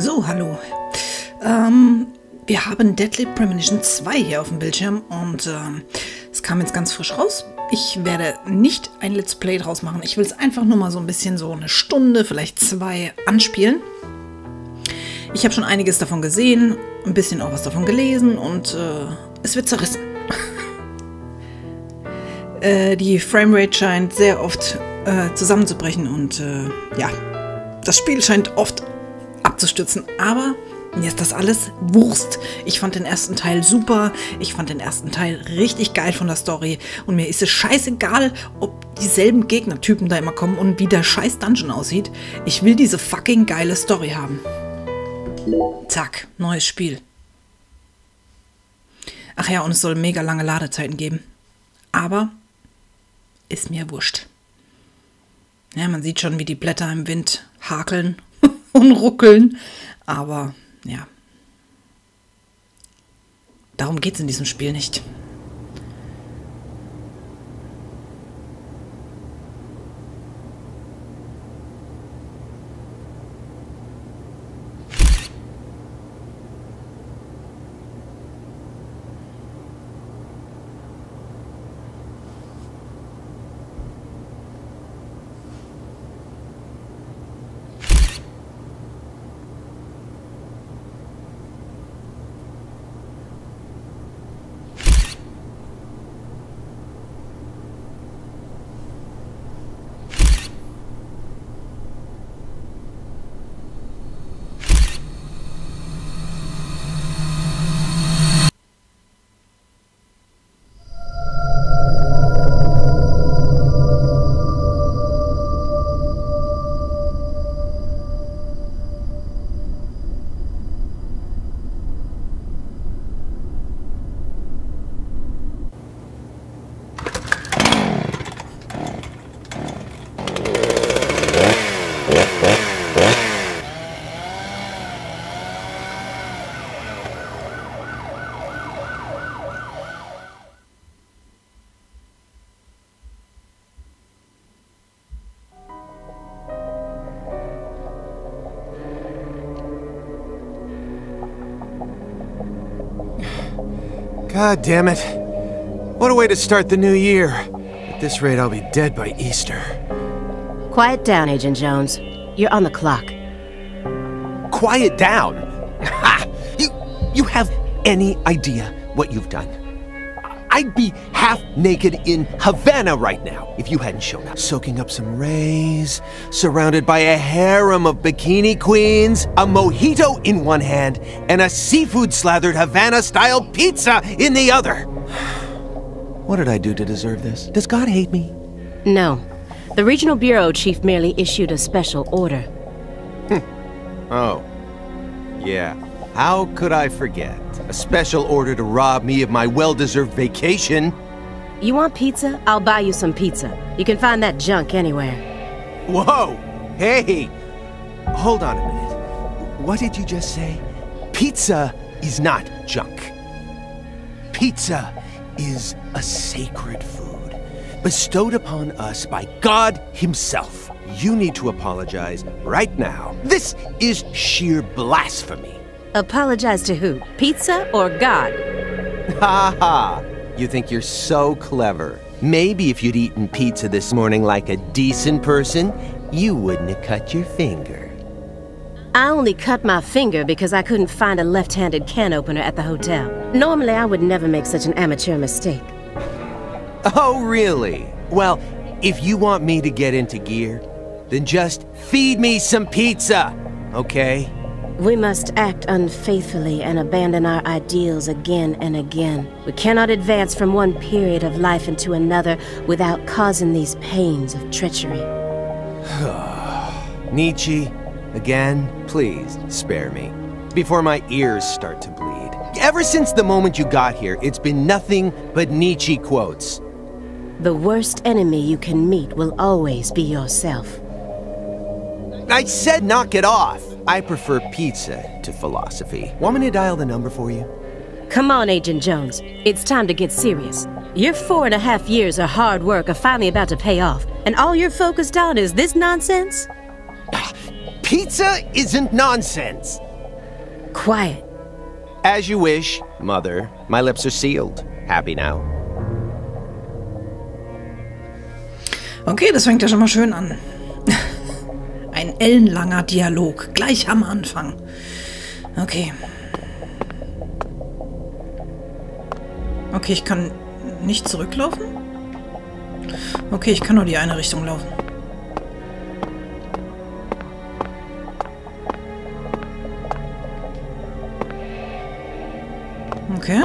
So, hallo. Wir haben Deadly Premonition 2 hier auf dem Bildschirm und es kam jetzt ganz frisch raus. Ich werde nicht ein Let's Play draus machen. Ich will es einfach nur mal so ein bisschen so eine Stunde, vielleicht 2 anspielen. Ich habe schon einiges davon gesehen, ein bisschen auch was davon gelesen und es wird zerrissen. Die Framerate scheint sehr oft zusammenzubrechen und ja, das Spiel scheint oft abzustürzen, aber mir ist das alles Wurst. Ich fand den ersten Teil super, ich fand den ersten Teil richtig geil von der Story und mir ist es scheißegal, ob dieselben Gegnertypen da immer kommen und wie der scheiß Dungeon aussieht. Ich will diese fucking geile Story haben. Zack, neues Spiel. Ach ja, und es soll mega lange Ladezeiten geben. Aber ist mir wurscht. Ja, man sieht schon, wie die Blätter im Wind hakeln und ruckeln. Aber ja, darum geht es in diesem Spiel nicht. God damn it. What a way to start the new year. At this rate, I'll be dead by Easter. Quiet down, Agent Jones. You're on the clock. Quiet down? Ha! You have any idea what you've done? I'd be half naked in Havana right now if you hadn't shown up. Soaking up some rays, surrounded by a harem of bikini queens, a mojito in one hand, and a seafood-slathered Havana-style pizza in the other. What did I do to deserve this? Does God hate me? No. The Regional Bureau Chief merely issued a special order. Oh. Yeah. How could I forget? A special order to rob me of my well-deserved vacation. You want pizza? I'll buy you some pizza. You can find that junk anywhere. Whoa! Hey! Hold on a minute. What did you just say? Pizza is not junk. Pizza is a sacred food, bestowed upon us by God Himself. You need to apologize right now. This is sheer blasphemy. Apologize to who? Pizza or God? Ha ha! You think you're so clever. Maybe if you'd eaten pizza this morning like a decent person, you wouldn't have cut your finger. I only cut my finger because I couldn't find a left-handed can opener at the hotel. Normally, I would never make such an amateur mistake. Oh, really? Well, if you want me to get into gear, then just feed me some pizza, okay? We must act unfaithfully and abandon our ideals again and again. We cannot advance from one period of life into another without causing these pains of treachery. Nietzsche, again, please spare me, before my ears start to bleed. Ever since the moment you got here, it's been nothing but Nietzsche quotes. The worst enemy you can meet will always be yourself. I said knock it off. I prefer pizza to philosophy. Want me to dial the number for you? Come on, Agent Jones. It's time to get serious. Your 4.5 years of hard work are finally about to pay off, and all you're focused on is this nonsense? Pizza isn't nonsense. Quiet. As you wish, Mother. My lips are sealed. Happy now. Okay, das fängt ja schon mal schön an. Ein ellenlanger Dialog, gleich am Anfang. Okay. Okay, ich kann nicht zurücklaufen? Okay, ich kann nur die eine Richtung laufen. Okay.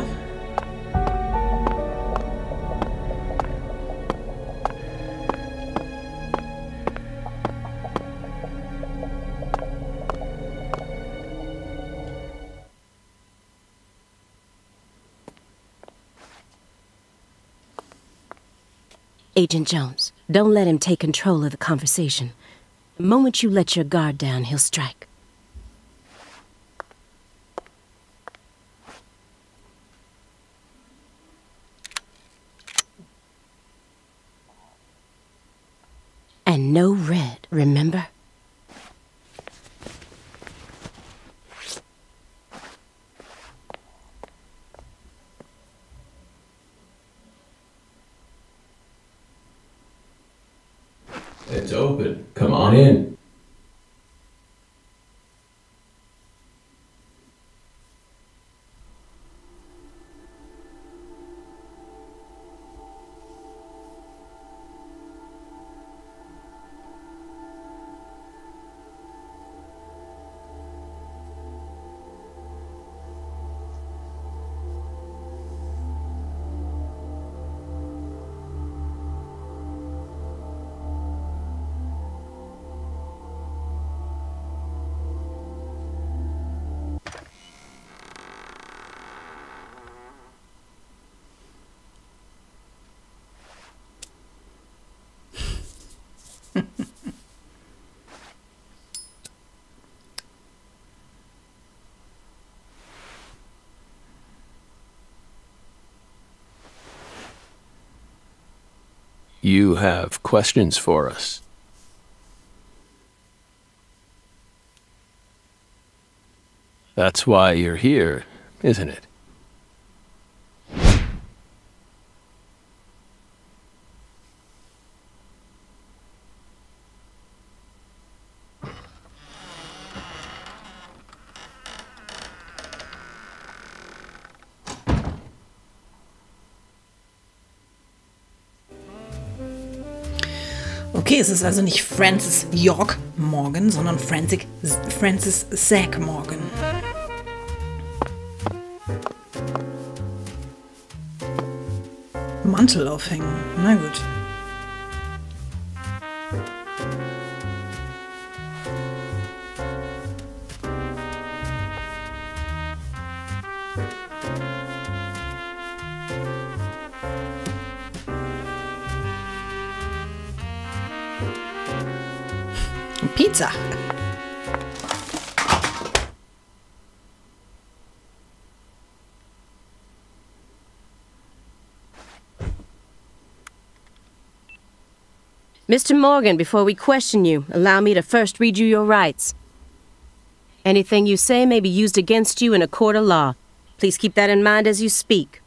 Agent Jones, don't let him take control of the conversation. The moment you let your guard down, he'll strike. And no red, remember? It's open. Come on in. You have questions for us? That's why you're here, isn't it? Okay, es ist also nicht Francis York Morgan, sondern Francis Zack Morgan. Mantel aufhängen, na gut. Pizza. Mr. Morgan, before we question you, allow me to first read you your rights. Anything you say may be used against you in a court of law. Please keep that in mind as you speak.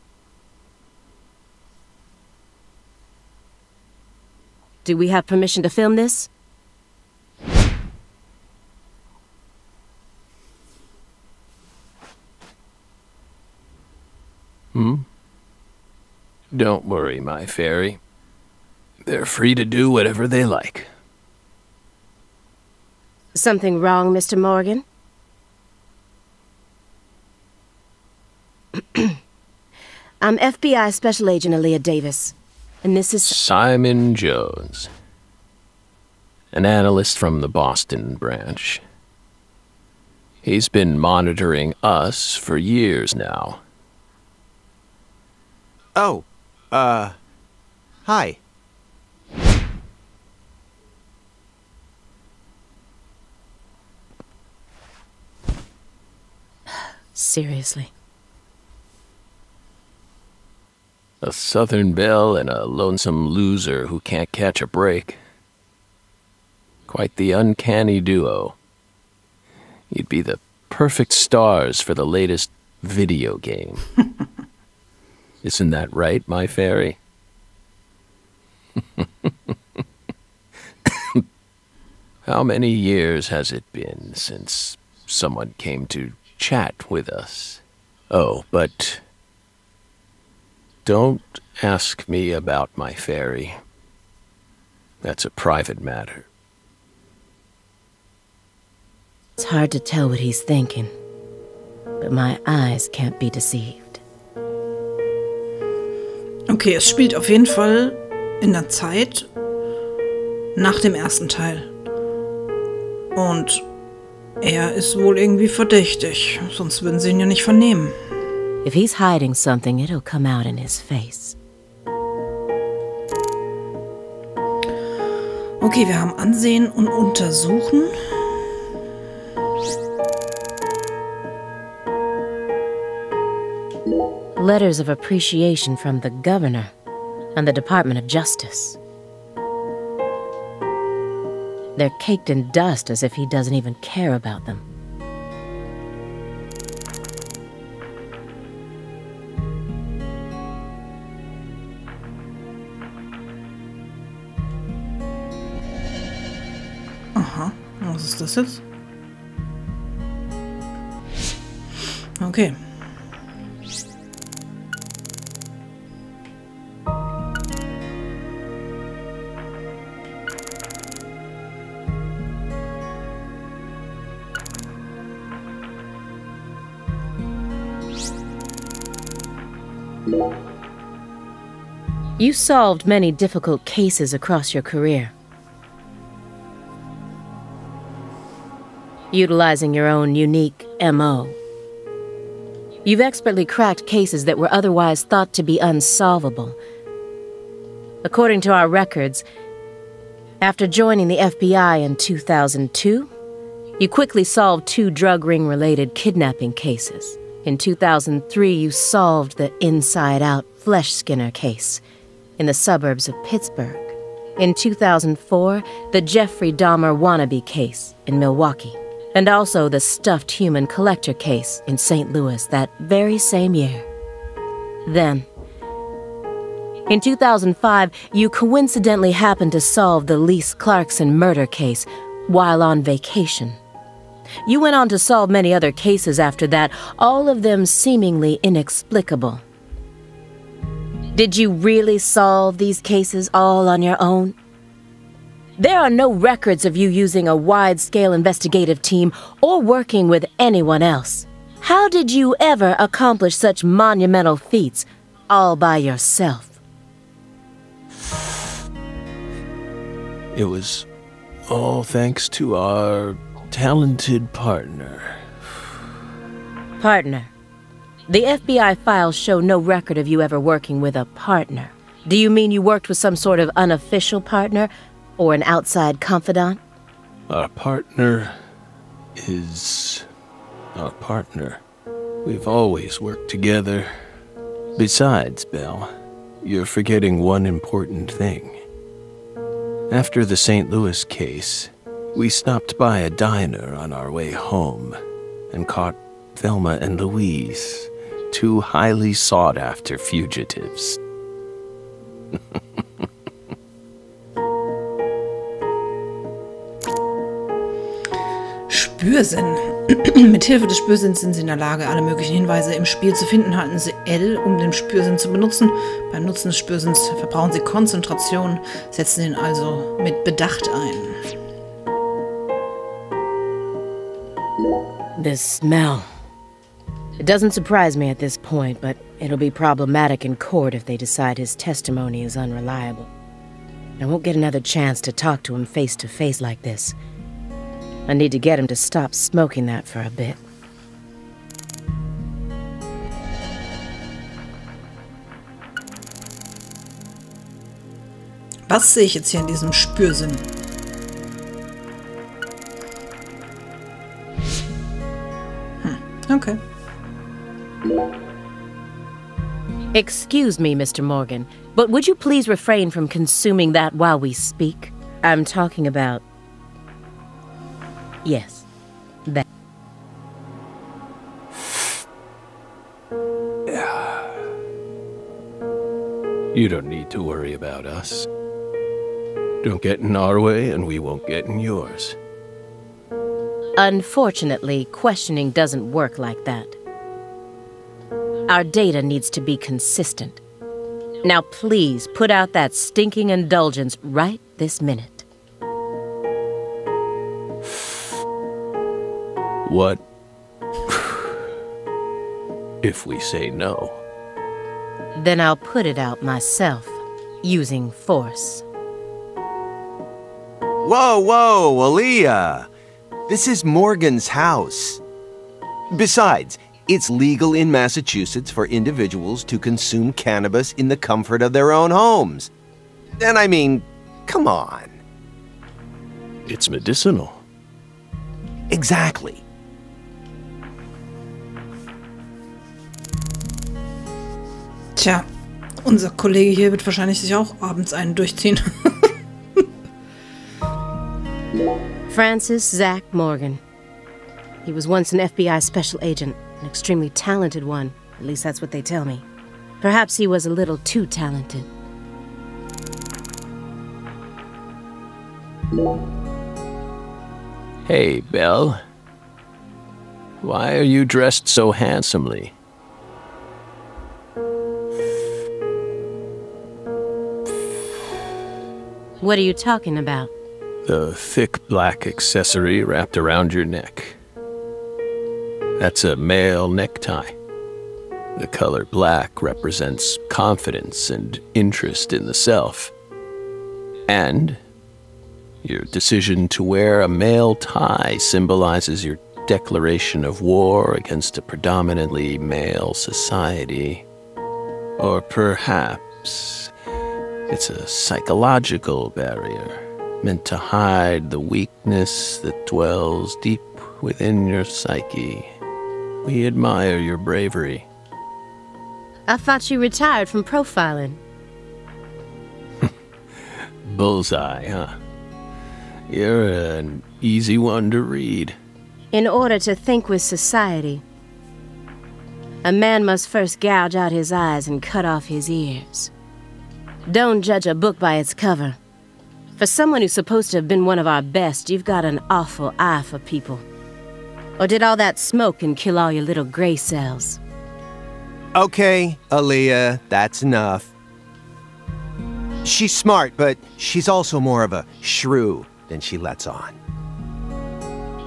Do we have permission to film this? Don't worry, my fairy. They're free to do whatever they like. Something wrong, Mr. Morgan? I'm FBI Special Agent Aaliyah Davis, and this is... Simon Jones. An analyst from the Boston branch. He's been monitoring us for years now. Oh, hi. Seriously. A Southern belle and a lonesome loser who can't catch a break. Quite the uncanny duo. You'd be the perfect stars for the latest video game. Isn't that right, my fairy? How many years has it been since someone came to chat with us? Oh, but don't ask me about my fairy. That's a private matter. It's hard to tell what he's thinking, but my eyes can't be deceived. Okay, es spielt auf jeden Fall in der Zeit nach dem ersten Teil. Und er ist wohl irgendwie verdächtig, sonst würden sie ihn ja nicht vernehmen. If he's hiding something, it'll come out in his face. Okay, wir haben Ansehen und Untersuchen. Letters of appreciation from the governor and the Department of Justice. They're caked in dust as if he doesn't even care about them. Aha, was ist das jetzt? Okay. You solved many difficult cases across your career. Utilizing your own unique MO. You've expertly cracked cases that were otherwise thought to be unsolvable. According to our records, after joining the FBI in 2002, you quickly solved 2 drug ring-related kidnapping cases. In 2003, you solved the inside-out flesh skinner case in the suburbs of Pittsburgh. In 2004, the Jeffrey Dahmer wannabe case in Milwaukee. And also the stuffed human collector case in St. Louis that very same year. Then, in 2005, you coincidentally happened to solve the Lise Clarkson murder case while on vacation. You went on to solve many other cases after that, all of them seemingly inexplicable. Did you really solve these cases all on your own? There are no records of you using a wide-scale investigative team or working with anyone else. How did you ever accomplish such monumental feats all by yourself? It was all thanks to our talented partner. Partner. The FBI files show no record of you ever working with a partner. Do you mean you worked with some sort of unofficial partner or an outside confidant? Our partner is our partner. We've always worked together. Besides, Belle, you're forgetting one important thing. After the St. Louis case, we stopped by a diner on our way home and caught Thelma and Louise, 2 highly sought-after fugitives. Spürsinn. Mithilfe des Spürsinns sind sie in der Lage, alle möglichen Hinweise im Spiel zu finden. Halten sie L, um den Spürsinn zu benutzen. Beim Nutzen des Spürsinns verbrauchen sie Konzentration, setzen ihn also mit Bedacht ein. This smell. It doesn't surprise me at this point, but it'll be problematic in court if they decide his testimony is unreliable. I won't get another chance to talk to him face to face like this. I need to get him to stop smoking that for a bit. Was sehe ich jetzt hier in diesem Spürsinn? Okay. Excuse me, Mr. Morgan, but would you please refrain from consuming that while we speak? I'm talking about... Yes, that. You don't need to worry about us. Don't get in our way, and we won't get in yours. Unfortunately, questioning doesn't work like that. Our data needs to be consistent. Now please, put out that stinking indulgence right this minute. What if we say no? Then I'll put it out myself, using force. Whoa, whoa, Aaliyah! This is Morgan's house. Besides, it's legal in Massachusetts for individuals to consume cannabis in the comfort of their own homes. And I mean, come on. It's medicinal. Exactly. Tja, unser Kollege hier wird wahrscheinlich sich auch abends einen durchziehen. Francis Zach Morgan. He was once an FBI special agent, an extremely talented one. At least that's what they tell me. Perhaps he was a little too talented. Hey, Belle. Why are you dressed so handsomely? What are you talking about? The thick black accessory wrapped around your neck. That's a male necktie. The color black represents confidence and interest in the self. And your decision to wear a male tie symbolizes your declaration of war against a predominantly male society. Or perhaps it's a psychological barrier meant to hide the weakness that dwells deep within your psyche. We admire your bravery. I thought you retired from profiling. Bullseye, huh? You're an easy one to read. In order to think with society, a man must first gouge out his eyes and cut off his ears. Don't judge a book by its cover. For someone who's supposed to have been one of our best, you've got an awful eye for people. Or did all that smoke and kill all your little gray cells? Okay, Aaliyah, that's enough. She's smart, but she's also more of a shrew than she lets on.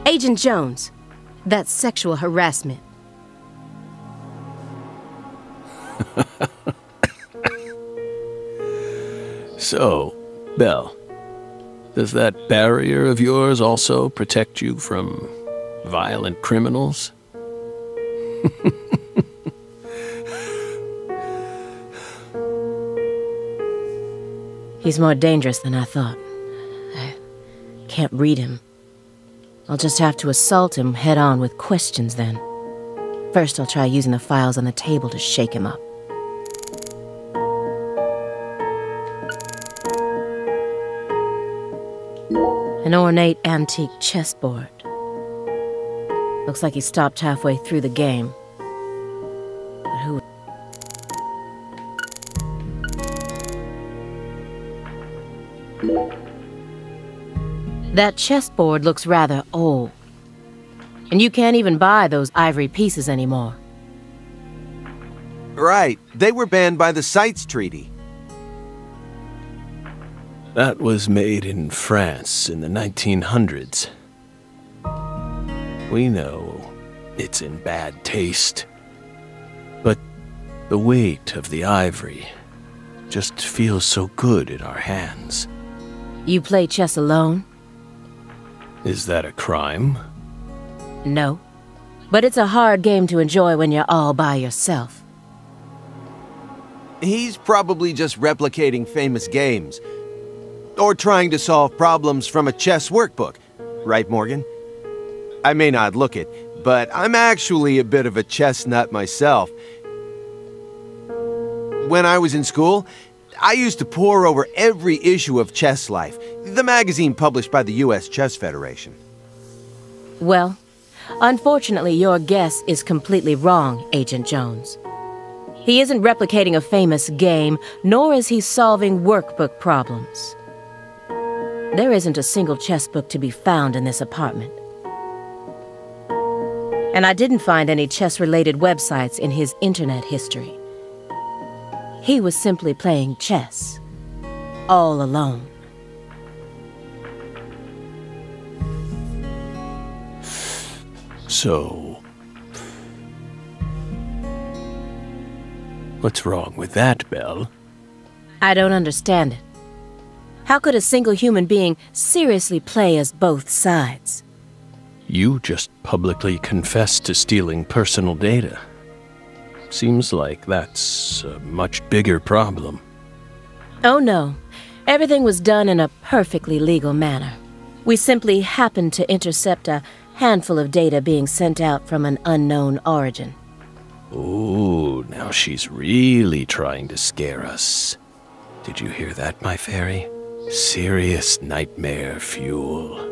Agent Jones, that's sexual harassment. So, Belle, does that barrier of yours also protect you from violent criminals? He's more dangerous than I thought. I can't read him. I'll just have to assault him head-on with questions then. First, I'll try using the files on the table to shake him up. An ornate antique chessboard. Looks like he stopped halfway through the game. But who... That chessboard looks rather old. And you can't even buy those ivory pieces anymore. Right, they were banned by the CITES Treaty. That was made in France in the 1900s. We know it's in bad taste. But the weight of the ivory just feels so good in our hands. You play chess alone? Is that a crime? No. But it's a hard game to enjoy when you're all by yourself. He's probably just replicating famous games. Or trying to solve problems from a chess workbook. Right, Morgan? I may not look it, but I'm actually a bit of a chess nut myself. When I was in school, I used to pore over every issue of Chess Life, the magazine published by the U.S. Chess Federation. Well, unfortunately, your guess is completely wrong, Agent Jones. He isn't replicating a famous game, nor is he solving workbook problems. There isn't a single chess book to be found in this apartment. And I didn't find any chess-related websites in his internet history. He was simply playing chess, all alone. So, what's wrong with that, Belle? I don't understand it. How could a single human being seriously play as both sides? You just publicly confessed to stealing personal data. Seems like that's a much bigger problem. Oh no, everything was done in a perfectly legal manner. We simply happened to intercept a handful of data being sent out from an unknown origin. Ooh, now she's really trying to scare us. Did you hear that, my fairy? Serious nightmare fuel.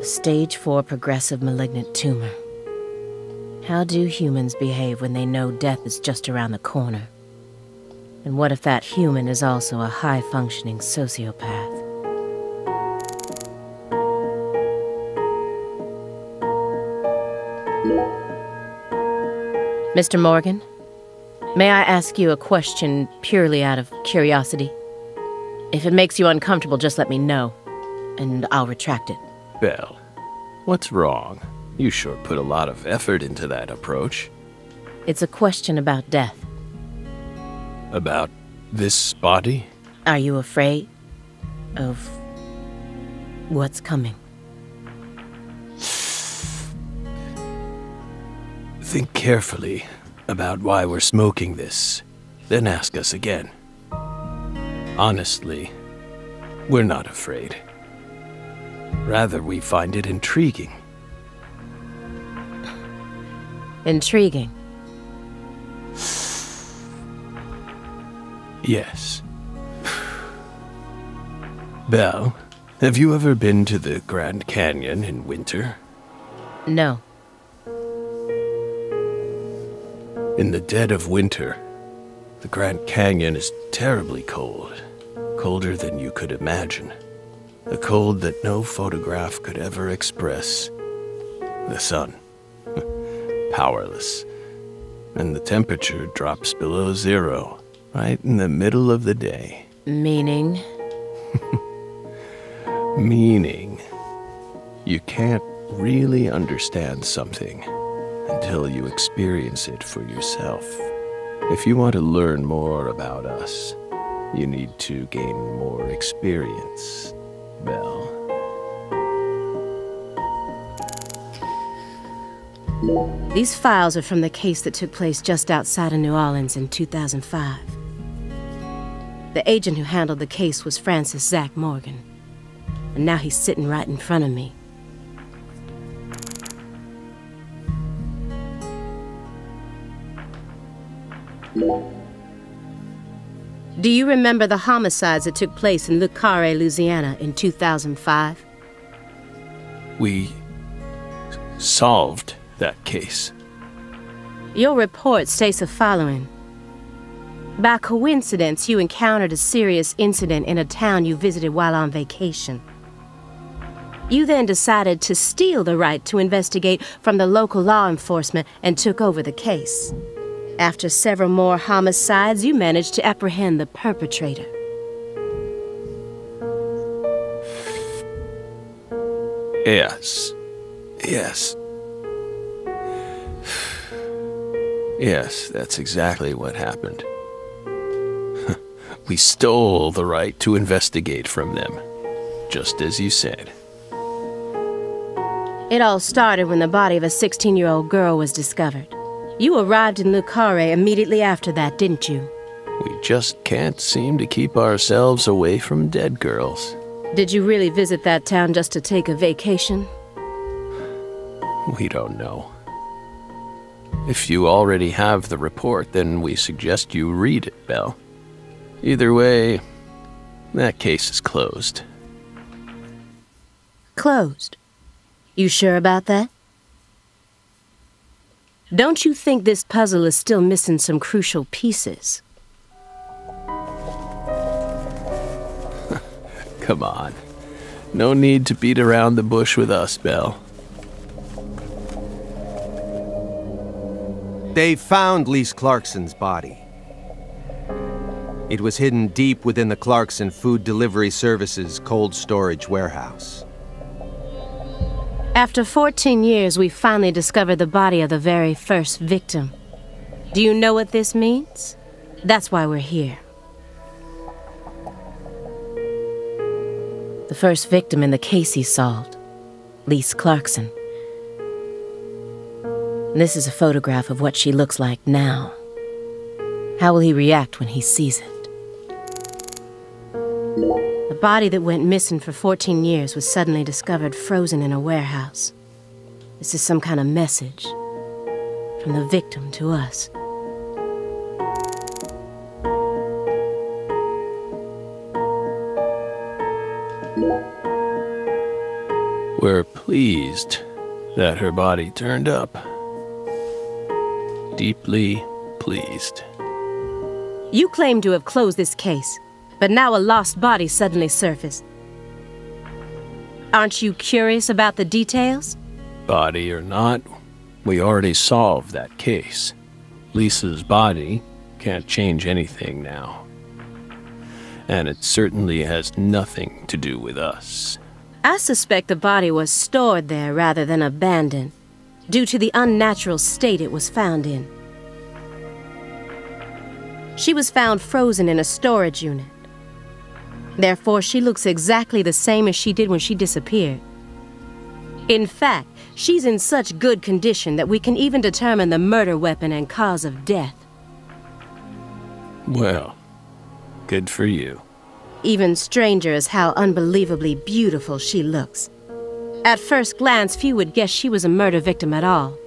Stage 4 progressive malignant tumor. How do humans behave when they know death is just around the corner? And what if that human is also a high-functioning sociopath? Mr. Morgan, may I ask you a question purely out of curiosity? If it makes you uncomfortable, just let me know, and I'll retract it. Belle, what's wrong? You sure put a lot of effort into that approach. It's a question about death. About this body? Are you afraid of what's coming? Think carefully about why we're smoking this, then ask us again. Honestly, we're not afraid. Rather, we find it intriguing. Intriguing? Yes. Belle, have you ever been to the Grand Canyon in winter? No. In the dead of winter, the Grand Canyon is terribly cold. Colder than you could imagine. A cold that no photograph could ever express. The sun. Powerless. And the temperature drops below zero, right in the middle of the day. Meaning? Meaning, you can't really understand something until you experience it for yourself. If you want to learn more about us, you need to gain more experience, Belle. These files are from the case that took place just outside of New Orleans in 2005. The agent who handled the case was Francis Zach Morgan. And now he's sitting right in front of me. Do you remember the homicides that took place in Le Carré, Louisiana in 2005? We solved that case. Your report states the following. By coincidence, you encountered a serious incident in a town you visited while on vacation. You then decided to steal the right to investigate from the local law enforcement and took over the case. After several more homicides, you managed to apprehend the perpetrator. Yes. Yes. Yes, that's exactly what happened. We stole the right to investigate from them, just as you said. It all started when the body of a 16-year-old girl was discovered. You arrived in Le Carré immediately after that, didn't you? We just can't seem to keep ourselves away from dead girls. Did you really visit that town just to take a vacation? We don't know. If you already have the report, then we suggest you read it, Belle. Either way, that case is closed. closed. You sure about that? Don't you think this puzzle is still missing some crucial pieces? Come on. No need to beat around the bush with us, Belle. They found Lise Clarkson's body. It was hidden deep within the Clarkson Food Delivery Services cold storage warehouse. After 14 years, we finally discovered the body of the very first victim. Do you know what this means? That's why we're here. The first victim in the case he solved, Lise Clarkson. This is a photograph of what she looks like now. How will he react when he sees it? The body that went missing for 14 years was suddenly discovered frozen in a warehouse. This is some kind of message from the victim to us. We're pleased that her body turned up. Deeply pleased. You claim to have closed this case, but now a lost body suddenly surfaced. Aren't you curious about the details? Body or not, we already solved that case. Lisa's body can't change anything now. And it certainly has nothing to do with us. I suspect the body was stored there rather than abandoned, due to the unnatural state it was found in. She was found frozen in a storage unit. Therefore, she looks exactly the same as she did when she disappeared. In fact, she's in such good condition that we can even determine the murder weapon and cause of death. Well, good for you. Even stranger is how unbelievably beautiful she looks. At first glance, few would guess she was a murder victim at all.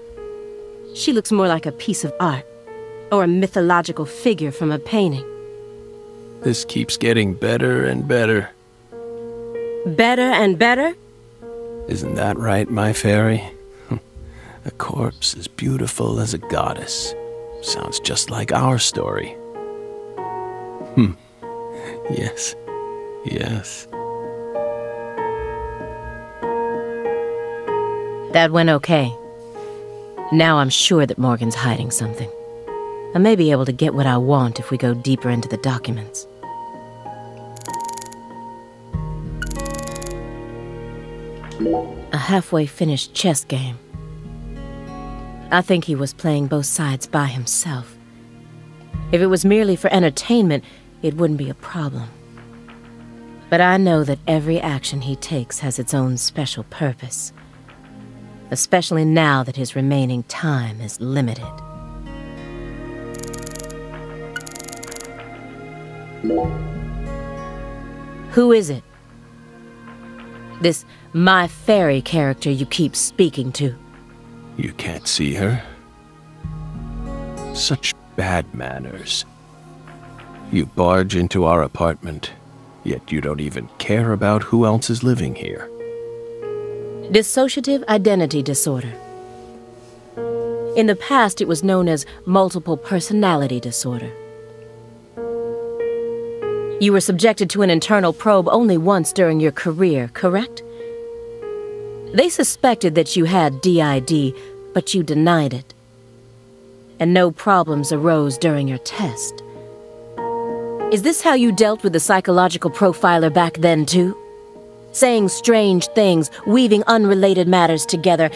She looks more like a piece of art, or a mythological figure from a painting. This keeps getting better and better. Better and better? Isn't that right, my fairy? A corpse as beautiful as a goddess. Sounds just like our story. Yes. Yes. That went okay. Now I'm sure that Morgan's hiding something. I may be able to get what I want if we go deeper into the documents. A halfway finished chess game. I think he was playing both sides by himself. If it was merely for entertainment, it wouldn't be a problem. But I know that every action he takes has its own special purpose, especially now that his remaining time is limited. Who is it? This my fairy character you keep speaking to. You can't see her? Such bad manners. You barge into our apartment, yet you don't even care about who else is living here. Dissociative identity disorder. In the past, it was known as multiple personality disorder. You were subjected to an internal probe only once during your career, correct? They suspected that you had DID, but you denied it. And no problems arose during your test. Is this how you dealt with the psychological profiler back then, too? Saying strange things, weaving unrelated matters together.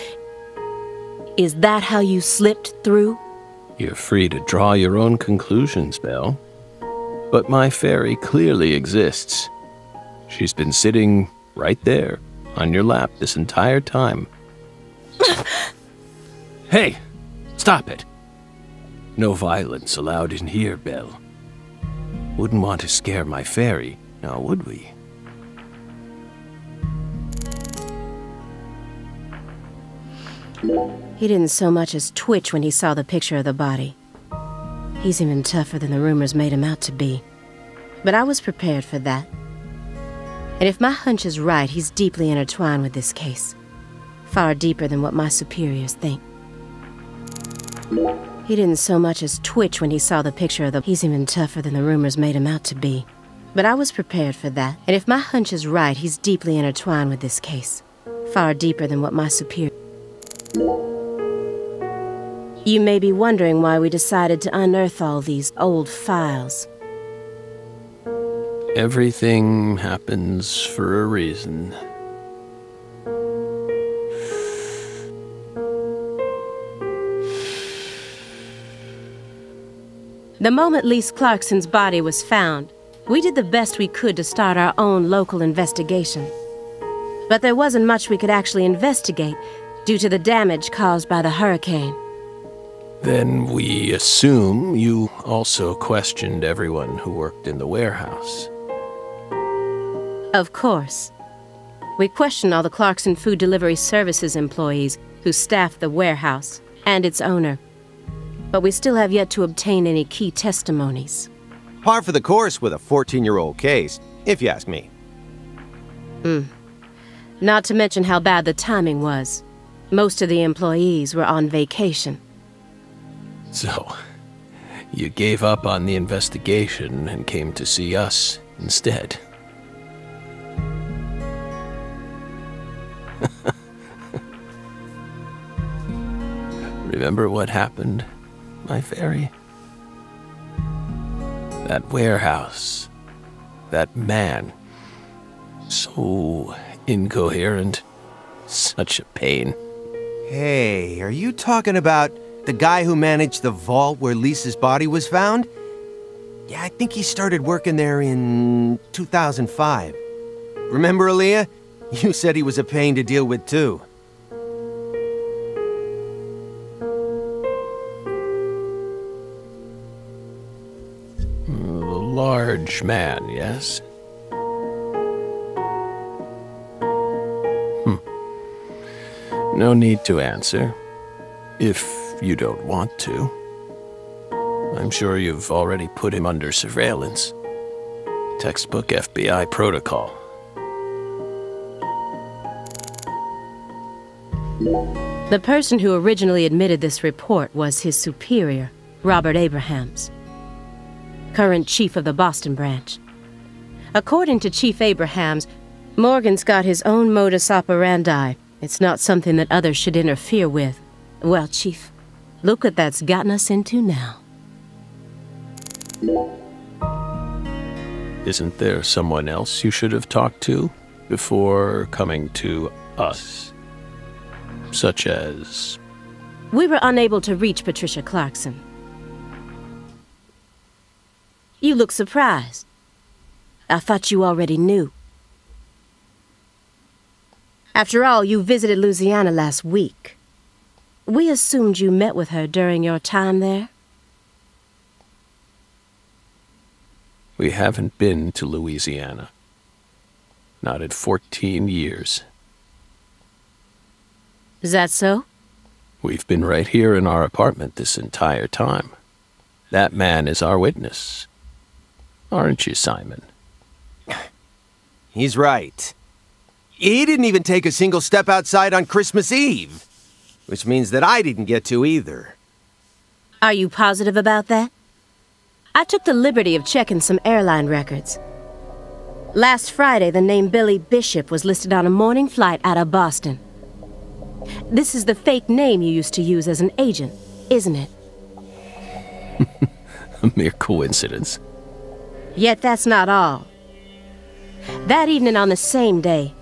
Is that how you slipped through? You're free to draw your own conclusions, Belle. But my fairy clearly exists. She's been sitting right there, on your lap this entire time. Hey! Stop it! No violence allowed in here, Belle. Wouldn't want to scare my fairy, now would we? He didn't so much as twitch when he saw the picture of the body. He's even tougher than the rumors made him out to be. But I was prepared for that. And if my hunch is right, he's deeply intertwined with this case. Far deeper than what my superiors think. He didn't so much as twitch when he saw the picture of the... He's even tougher than the rumors made him out to be. But I was prepared for that. And if my hunch is right, he's deeply intertwined with this case. Far deeper than what my superior... You may be wondering why we decided to unearth all these old files. Everything happens for a reason. The moment Lise Clarkson's body was found, we did the best we could to start our own local investigation. But there wasn't much we could actually investigate due to the damage caused by the hurricane. Then we assume you also questioned everyone who worked in the warehouse. Of course. We questioned all the Clarkson Food Delivery Services employees who staffed the warehouse and its owner. But we still have yet to obtain any key testimonies. Par for the course with a 14-year-old case, if you ask me. Not to mention how bad the timing was. Most of the employees were on vacation. So, you gave up on the investigation and came to see us instead. Remember what happened, my fairy? That warehouse, that man, so incoherent, such a pain. Hey, are you talking about the guy who managed the vault where Lisa's body was found? Yeah, I think he started working there in 2005. Remember, Aaliyah? You said he was a pain to deal with, too. The large man, yes? No need to answer, if you don't want to. I'm sure you've already put him under surveillance. Textbook FBI protocol. The person who originally admitted this report was his superior, Robert Abrahams, current chief of the Boston branch. According to Chief Abrahams, Morgan's got his own modus operandi. It's not something that others should interfere with. Well, Chief, look what that's gotten us into now. Isn't there someone else you should have talked to before coming to us? Such as... We were unable to reach Patricia Clarkson. You look surprised. I thought you already knew. After all, you visited Louisiana last week. We assumed you met with her during your time there. We haven't been to Louisiana. Not in 14 years. Is that so? We've been right here in our apartment this entire time. That man is our witness. Aren't you, Simon? He's right. He didn't even take a single step outside on Christmas Eve. Which means that I didn't get to either. Are you positive about that? I took the liberty of checking some airline records. Last Friday, the name Billy Bishop was listed on a morning flight out of Boston. This is the fake name you used to use as an agent, isn't it? A mere coincidence. Yet that's not all. That evening on the same day,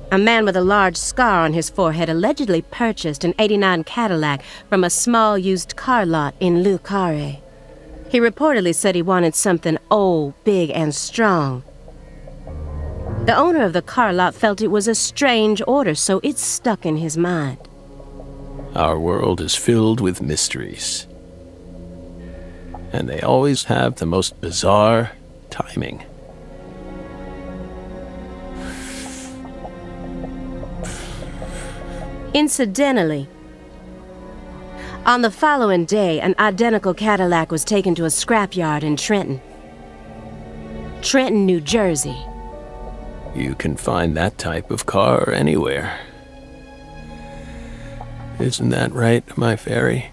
a man with a large scar on his forehead allegedly purchased an '89 Cadillac from a small used car lot in Le Carré. He reportedly said he wanted something old, big, and strong. The owner of the car lot felt it was a strange order, so it stuck in his mind. Our world is filled with mysteries. And they always have the most bizarre timing. Incidentally, on the following day, an identical Cadillac was taken to a scrapyard in Trenton, New Jersey. You can find that type of car anywhere. Isn't that right, my fairy?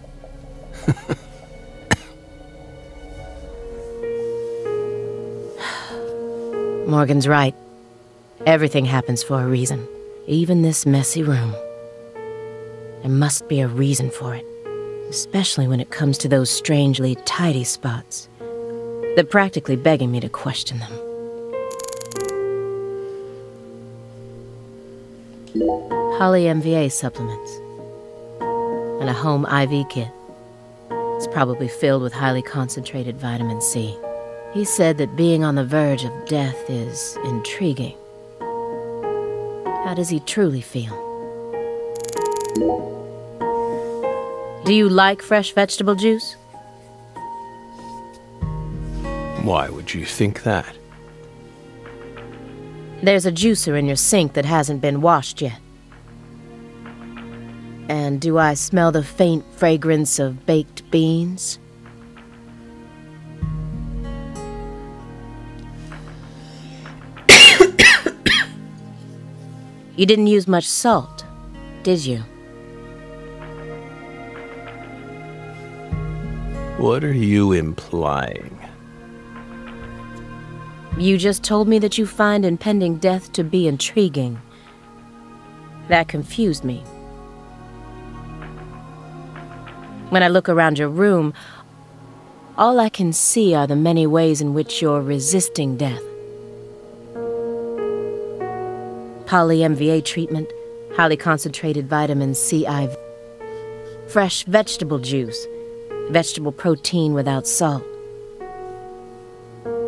Morgan's right. Everything happens for a reason. Even this messy room. There must be a reason for it. Especially when it comes to those strangely tidy spots. They're practically begging me to question them. Holly MVA supplements. And a home IV kit. It's probably filled with highly concentrated vitamin C. He said that being on the verge of death is intriguing. How does he truly feel? Do you like fresh vegetable juice? Why would you think that? There's a juicer in your sink that hasn't been washed yet. And do I smell the faint fragrance of baked beans? You didn't use much salt, did you? What are you implying? You just told me that you find impending death to be intriguing. That confused me. When I look around your room, all I can see are the many ways in which you're resisting death. Poly-MVA treatment, highly concentrated vitamin C IV, fresh vegetable juice, vegetable protein without salt,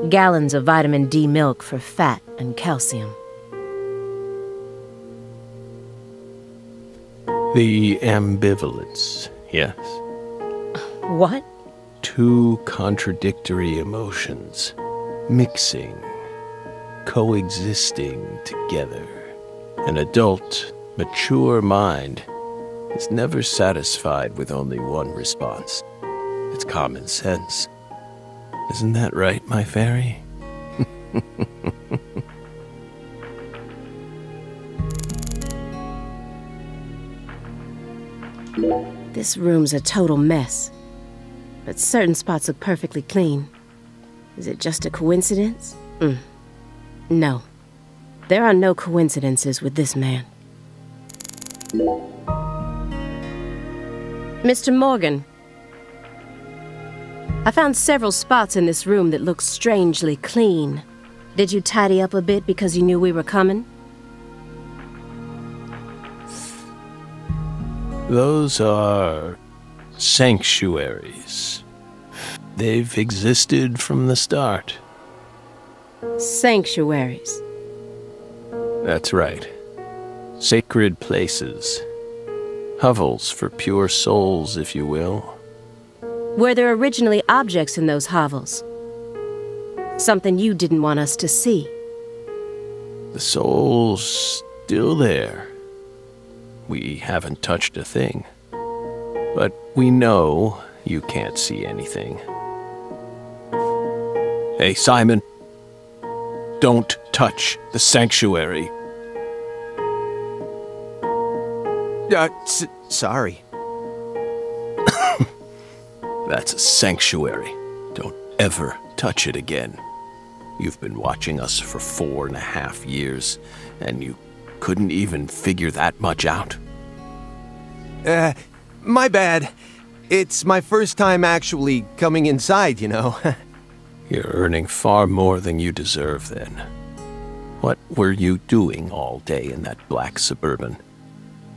gallons of vitamin D milk for fat and calcium. The ambivalence, yes. What? Two contradictory emotions, mixing, coexisting together. An adult, mature mind is never satisfied with only one response. It's common sense. Isn't that right, my fairy? This room's a total mess, but certain spots look perfectly clean. Is it just a coincidence? No. There are no coincidences with this man. Mr. Morgan, I found several spots in this room that look strangely clean. Did you tidy up a bit because you knew we were coming? Those are sanctuaries. They've existed from the start. Sanctuaries. That's right. Sacred places. Hovels for pure souls, if you will. Were there originally objects in those hovels? Something you didn't want us to see? The soul's still there. We haven't touched a thing. But we know you can't see anything. Hey, Simon. Don't touch the sanctuary. Sorry. That's a sanctuary. Don't ever touch it again. You've been watching us for 4.5 years, and you couldn't even figure that much out? My bad. It's my first time actually coming inside, you know. You're earning far more than you deserve, then. What were you doing all day in that black Suburban?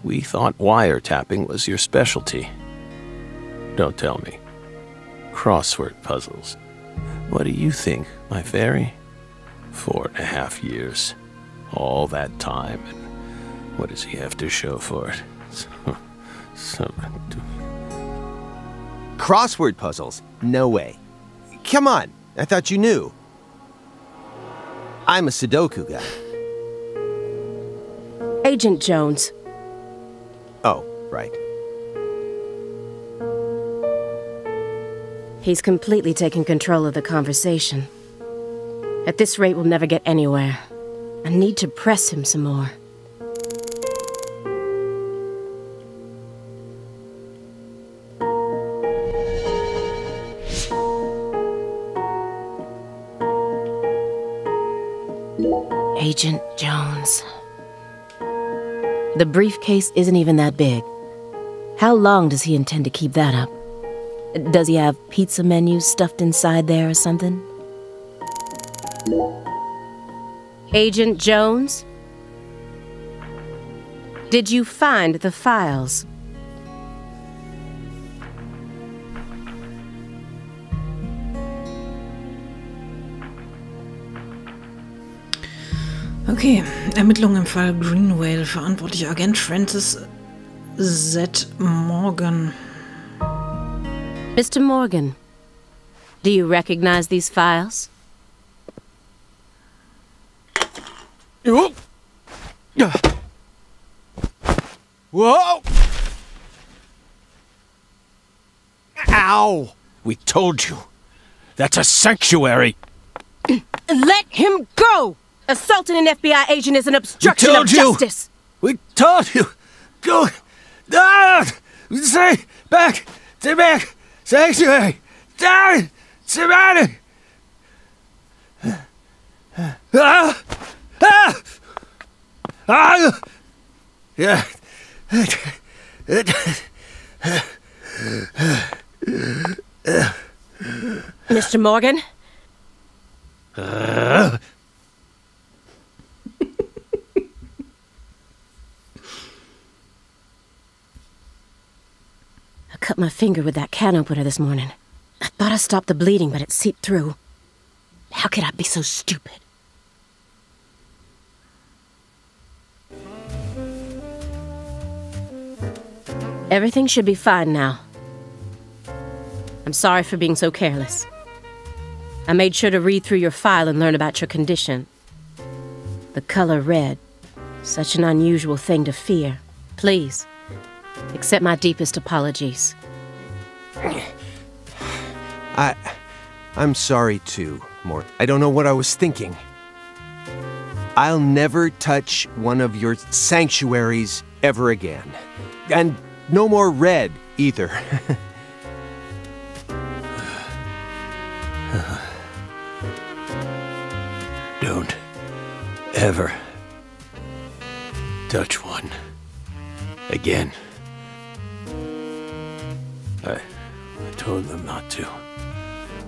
We thought wiretapping was your specialty. Don't tell me. Crossword puzzles. What do you think, my fairy? 4.5 years. All that time, and what does he have to show for it? Crossword puzzles? No way. Come on, I thought you knew. I'm a Sudoku guy. Agent Jones. Oh, right. He's completely taken control of the conversation. At this rate, we'll never get anywhere. I need to press him some more. Agent Jones. The briefcase isn't even that big. How long does he intend to keep that up? Does he have pizza menus stuffed inside there or something? Agent Jones? Did you find the files? Okay, Ermittlungen im Fall Greenwale, verantwortlicher Agent Francis Z. Morgan. Mr. Morgan, do you recognize these files? Whoa! Ow! We told you. That's a sanctuary. Let him go! Assaulting an FBI agent is an obstruction of justice. We told you. Go. Stay back. Stay back. Sanctuary. Down. Surrounded. Yeah. Mr. Morgan? I cut my finger with that can opener this morning. I thought I stopped the bleeding, but it seeped through. How could I be so stupid? Everything should be fine now. I'm sorry for being so careless. I made sure to read through your file and learn about your condition. The color red. Such an unusual thing to fear. Please, accept my deepest apologies. I'm sorry too, Mort. I don't know what I was thinking. I'll never touch one of your sanctuaries ever again. And no more red, either. Don't ever touch one again. I told them not to.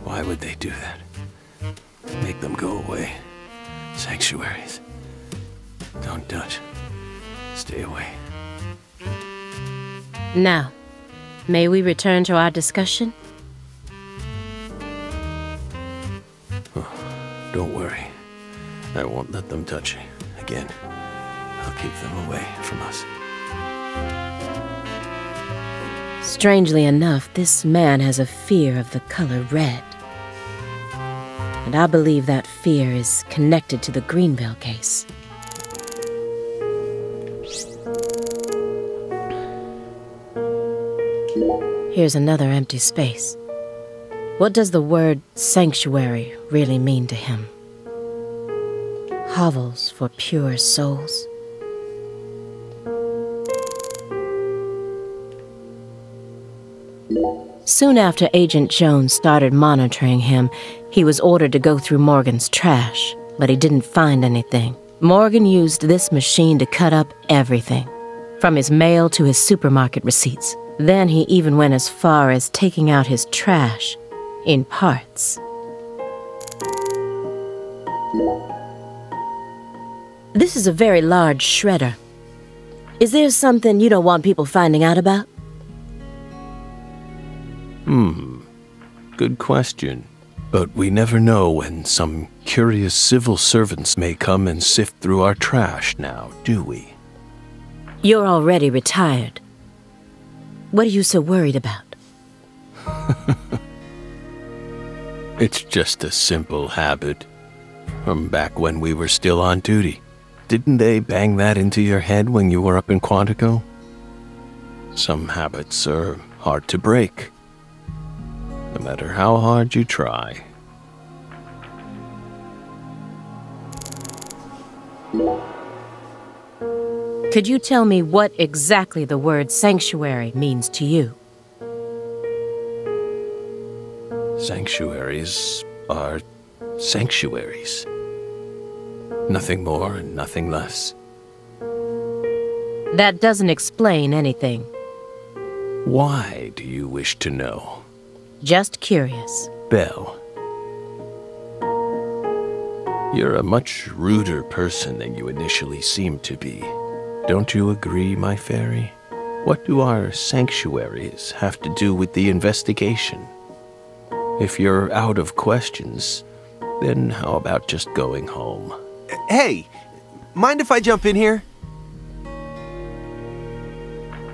Why would they do that? Make them go away. Sanctuaries. Don't touch. Stay away. Now, may we return to our discussion? Oh, don't worry. I won't let them touch you again. I'll keep them away from us. Strangely enough, this man has a fear of the color red. And I believe that fear is connected to the Greenville case. Here's another empty space. What does the word sanctuary really mean to him? Hovels for pure souls. Soon after Agent Jones started monitoring him, he was ordered to go through Morgan's trash, but he didn't find anything. Morgan used this machine to cut up everything, from his mail to his supermarket receipts. Then he even went as far as taking out his trash in parts. This is a very large shredder. Is there something you don't want people finding out about? Good question. But we never know when some curious civil servants may come and sift through our trash now, do we? You're already retired. What are you so worried about? It's just a simple habit. From back when we were still on duty. Didn't they bang that into your head when you were up in Quantico? Some habits are hard to break. No matter how hard you try. Could you tell me what exactly the word sanctuary means to you? Sanctuaries are sanctuaries. Nothing more and nothing less. That doesn't explain anything. Why do you wish to know? Just curious. Belle, you're a much ruder person than you initially seemed to be. Don't you agree, my fairy? What do our sanctuaries have to do with the investigation? If you're out of questions, then how about just going home? Hey, mind if I jump in here?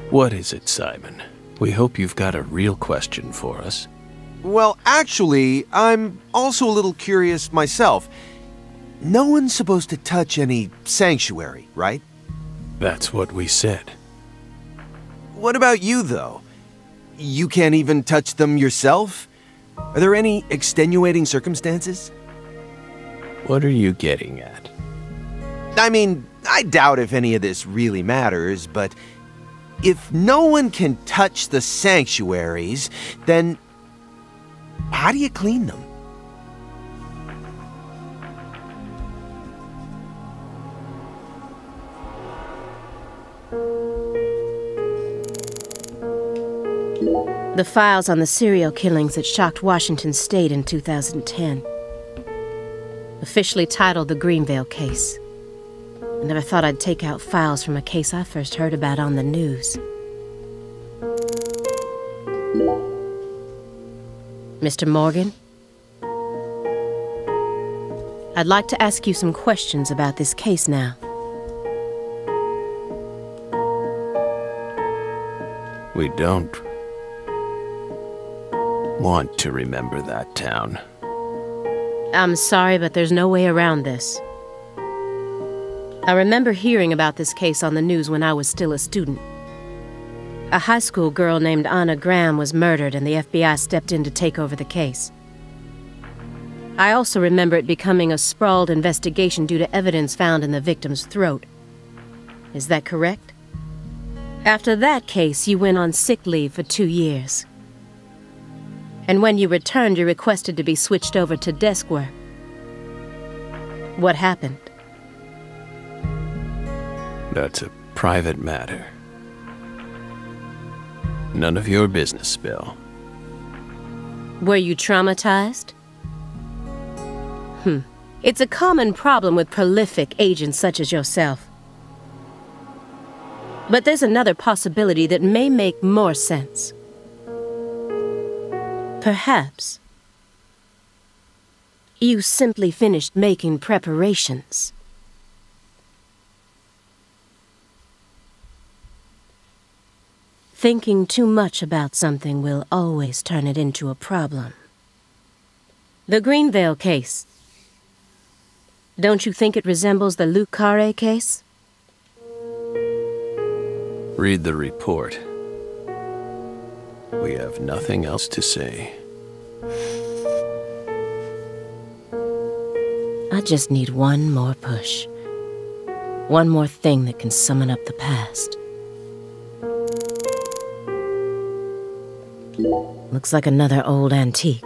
What is it, Simon? We hope you've got a real question for us. Well, actually, I'm also a little curious myself. No one's supposed to touch any sanctuary, right? That's what we said. What about you, though? You can't even touch them yourself? Are there any extenuating circumstances? What are you getting at? I mean, I doubt if any of this really matters, but if no one can touch the sanctuaries, then how do you clean them? The files on the serial killings that shocked Washington State in 2010. Officially titled the Greenvale case. I never thought I'd take out files from a case I first heard about on the news. Mr. Morgan? I'd like to ask you some questions about this case now. We don't want to remember that town. I'm sorry, but there's no way around this. I remember hearing about this case on the news when I was still a student. A high school girl named Anna Graham was murdered and the FBI stepped in to take over the case. I also remember it becoming a sprawled investigation due to evidence found in the victim's throat. Is that correct? After that case, you went on sick leave for 2 years. And when you returned, you requested to be switched over to desk work. What happened? That's a private matter. None of your business, Bill. Were you traumatized? It's a common problem with prolific agents such as yourself. But there's another possibility that may make more sense. Perhaps you simply finished making preparations. Thinking too much about something will always turn it into a problem. The Greenvale case. Don't you think it resembles the Luke Carre case? Read the report. We have nothing else to say. I just need one more push. One more thing that can summon up the past. Looks like another old antique.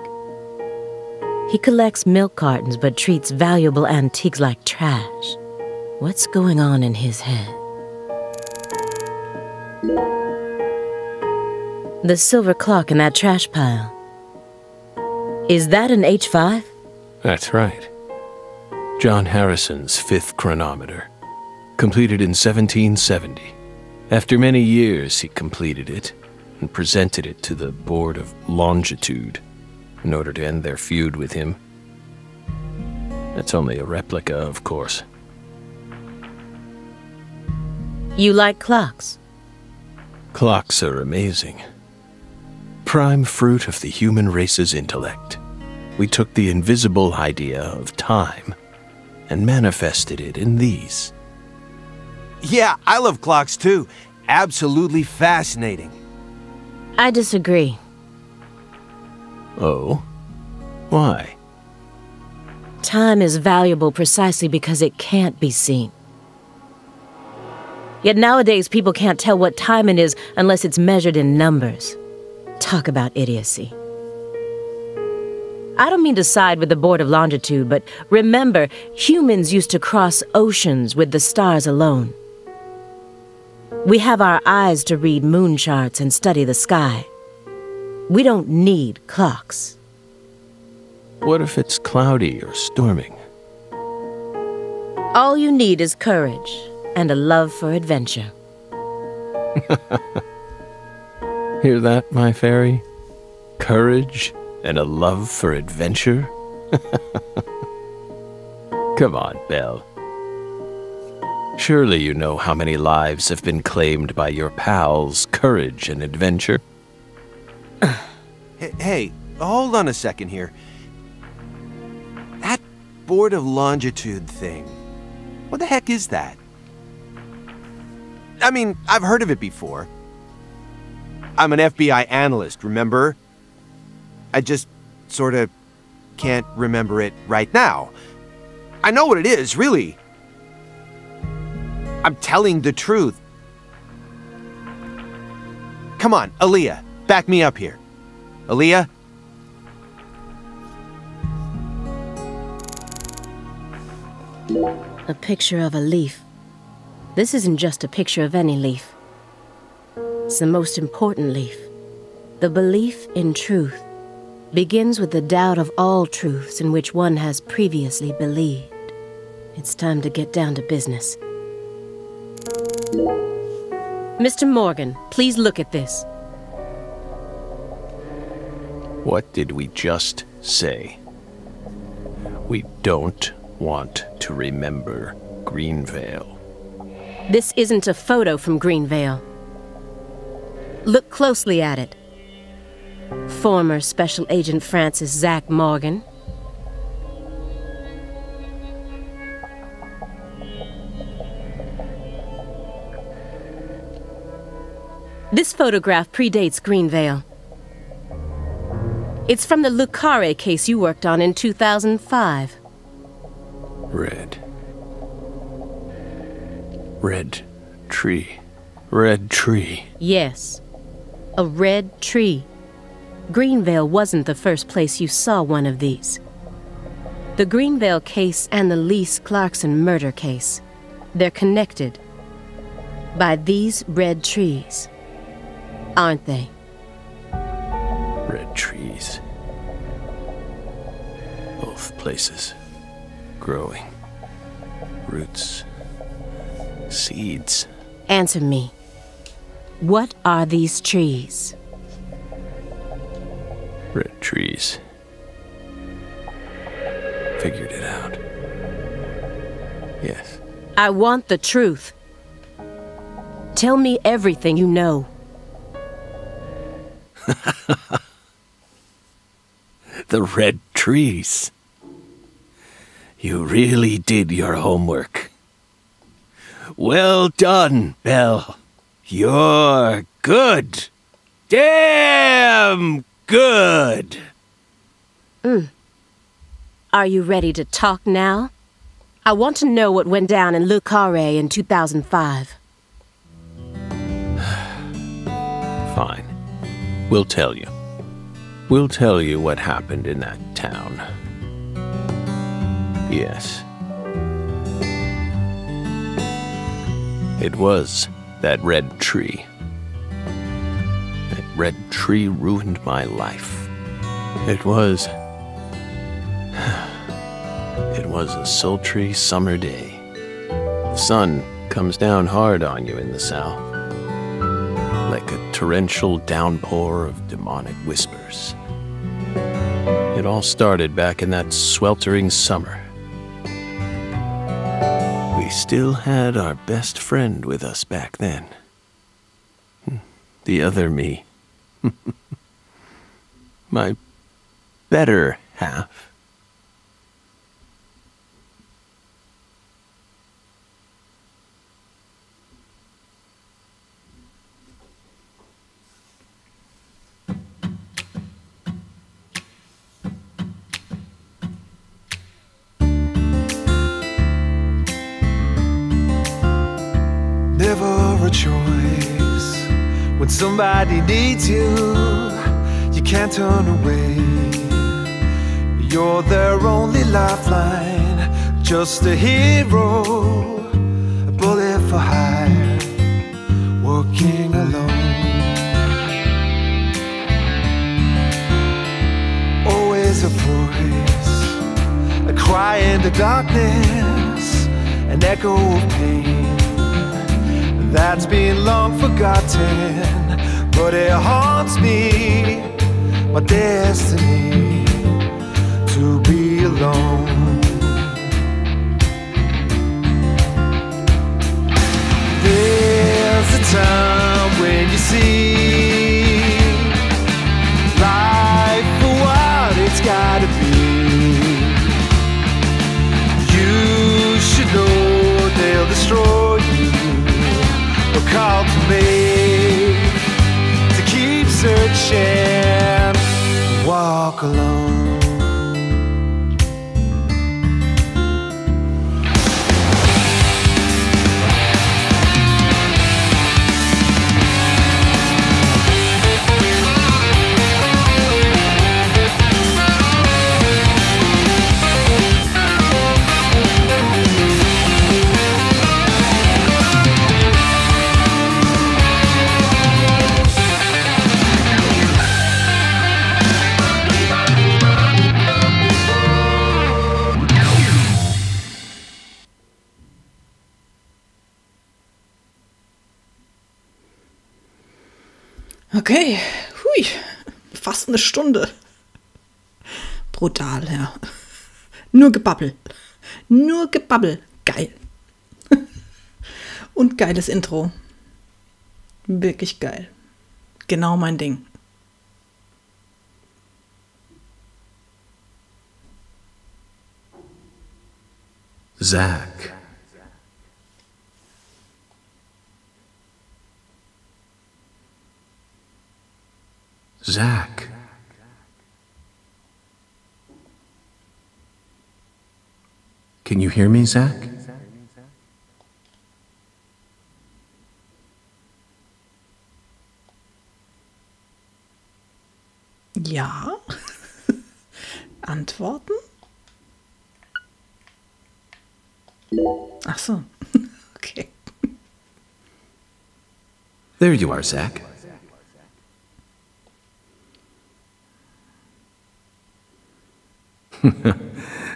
He collects milk cartons but treats valuable antiques like trash. What's going on in his head? The silver clock in that trash pile. Is that an H5? That's right. John Harrison's 5th chronometer. Completed in 1770. After many years, he completed it and presented it to the Board of Longitude in order to end their feud with him. That's only a replica, of course. You like clocks? Clocks are amazing. Prime fruit of the human race's intellect. We took the invisible idea of time and manifested it in these. Yeah, I love clocks too. Absolutely fascinating. I disagree. Oh? Why? Time is valuable precisely because it can't be seen. Yet nowadays people can't tell what time it is unless it's measured in numbers. Talk about idiocy. I don't mean to side with the Board of Longitude, but remember, humans used to cross oceans with the stars alone. We have our eyes to read moon charts and study the sky. We don't need clocks. What if it's cloudy or storming? All you need is courage and a love for adventure. Hear that, my fairy? Courage and a love for adventure? Come on, Belle. Surely you know how many lives have been claimed by your pals' courage and adventure. Hey, hold on a second here. That Board of Longitude thing, what the heck is that? I mean, I've heard of it before. I'm an FBI analyst, remember? I just sort of can't remember it right now. I know what it is, really. I'm telling the truth. Come on, Aaliyah, back me up here. Aaliyah? A picture of a leaf. This isn't just a picture of any leaf. It's the most important leaf. The belief in truth begins with the doubt of all truths in which one has previously believed. It's time to get down to business. Mr. Morgan, please look at this. What did we just say? We don't want to remember Greenvale. This isn't a photo from Greenvale. Look closely at it. Former Special Agent Francis Zach Morgan. This photograph predates Greenvale. It's from the Le Carré case you worked on in 2005. Red tree. Red tree. Yes, a red tree. Greenvale wasn't the first place you saw one of these. The Greenvale case and the Lise Clarkson murder case, they're connected by these red trees, aren't they? Red trees. Both places. Growing. Roots. Seeds. Answer me. What are these trees? Red trees. Figured it out. Yes. I want the truth. Tell me everything you know. The red trees. You really did your homework. Well done, Belle. You're good. Damn good. Are you ready to talk now? I want to know what went down in Le Carré in 2005. Fine. We'll tell you. We'll tell you what happened in that town. Yes. It was that red tree. That red tree ruined my life. It was a sultry summer day. The sun comes down hard on you in the south, like a torrential downpour of demonic whispers. It all started back in that sweltering summer. We still had our best friend with us back then. The other me. My better half. Never choice. When somebody needs you, you can't turn away. You're their only lifeline, just a hero, a bullet for hire, working alone. Always a voice, a cry in the darkness, an echo of pain that's been long forgotten, but it haunts me, my destiny to be alone. There's a time when you see life for what it's gotta be. You should know they'll destroy you. No call to make, to keep searching, walk alone. Okay, hui, fast eine Stunde. Brutal, ja. Nur Gebabbel. Nur Gebabbel. Geil. Und geiles Intro. Wirklich geil. Genau mein Ding. Zach. Zach. Can you hear me, Zach? Ja. Antworten? Ach so. Okay. There you are, Zach.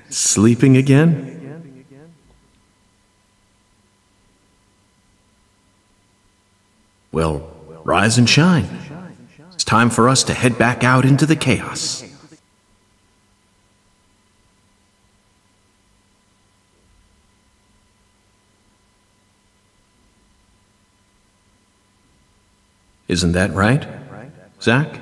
Sleeping again? Well, rise and shine. It's time for us to head back out into the chaos. Isn't that right, Zach?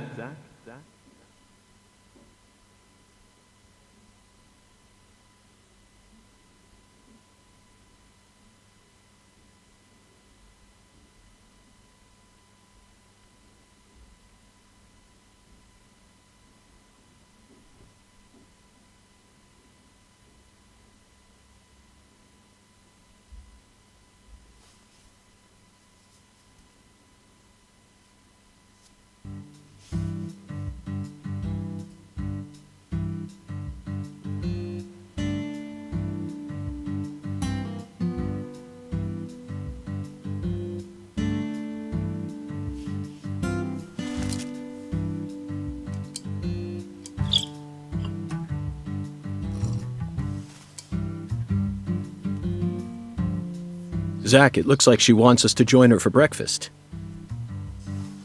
Zach, it looks like she wants us to join her for breakfast.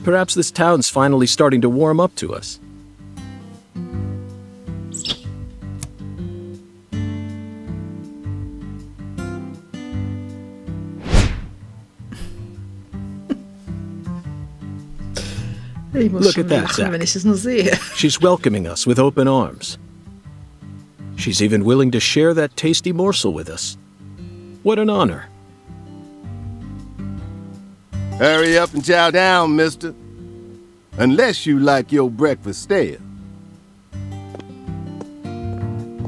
Perhaps this town's finally starting to warm up to us. Ich muss Look at that, lachen, Zach. wenn ich es nur sehe. She's welcoming us with open arms. She's even willing to share that tasty morsel with us. What an honor. Hurry up and chow down, mister. Unless you like your breakfast stale.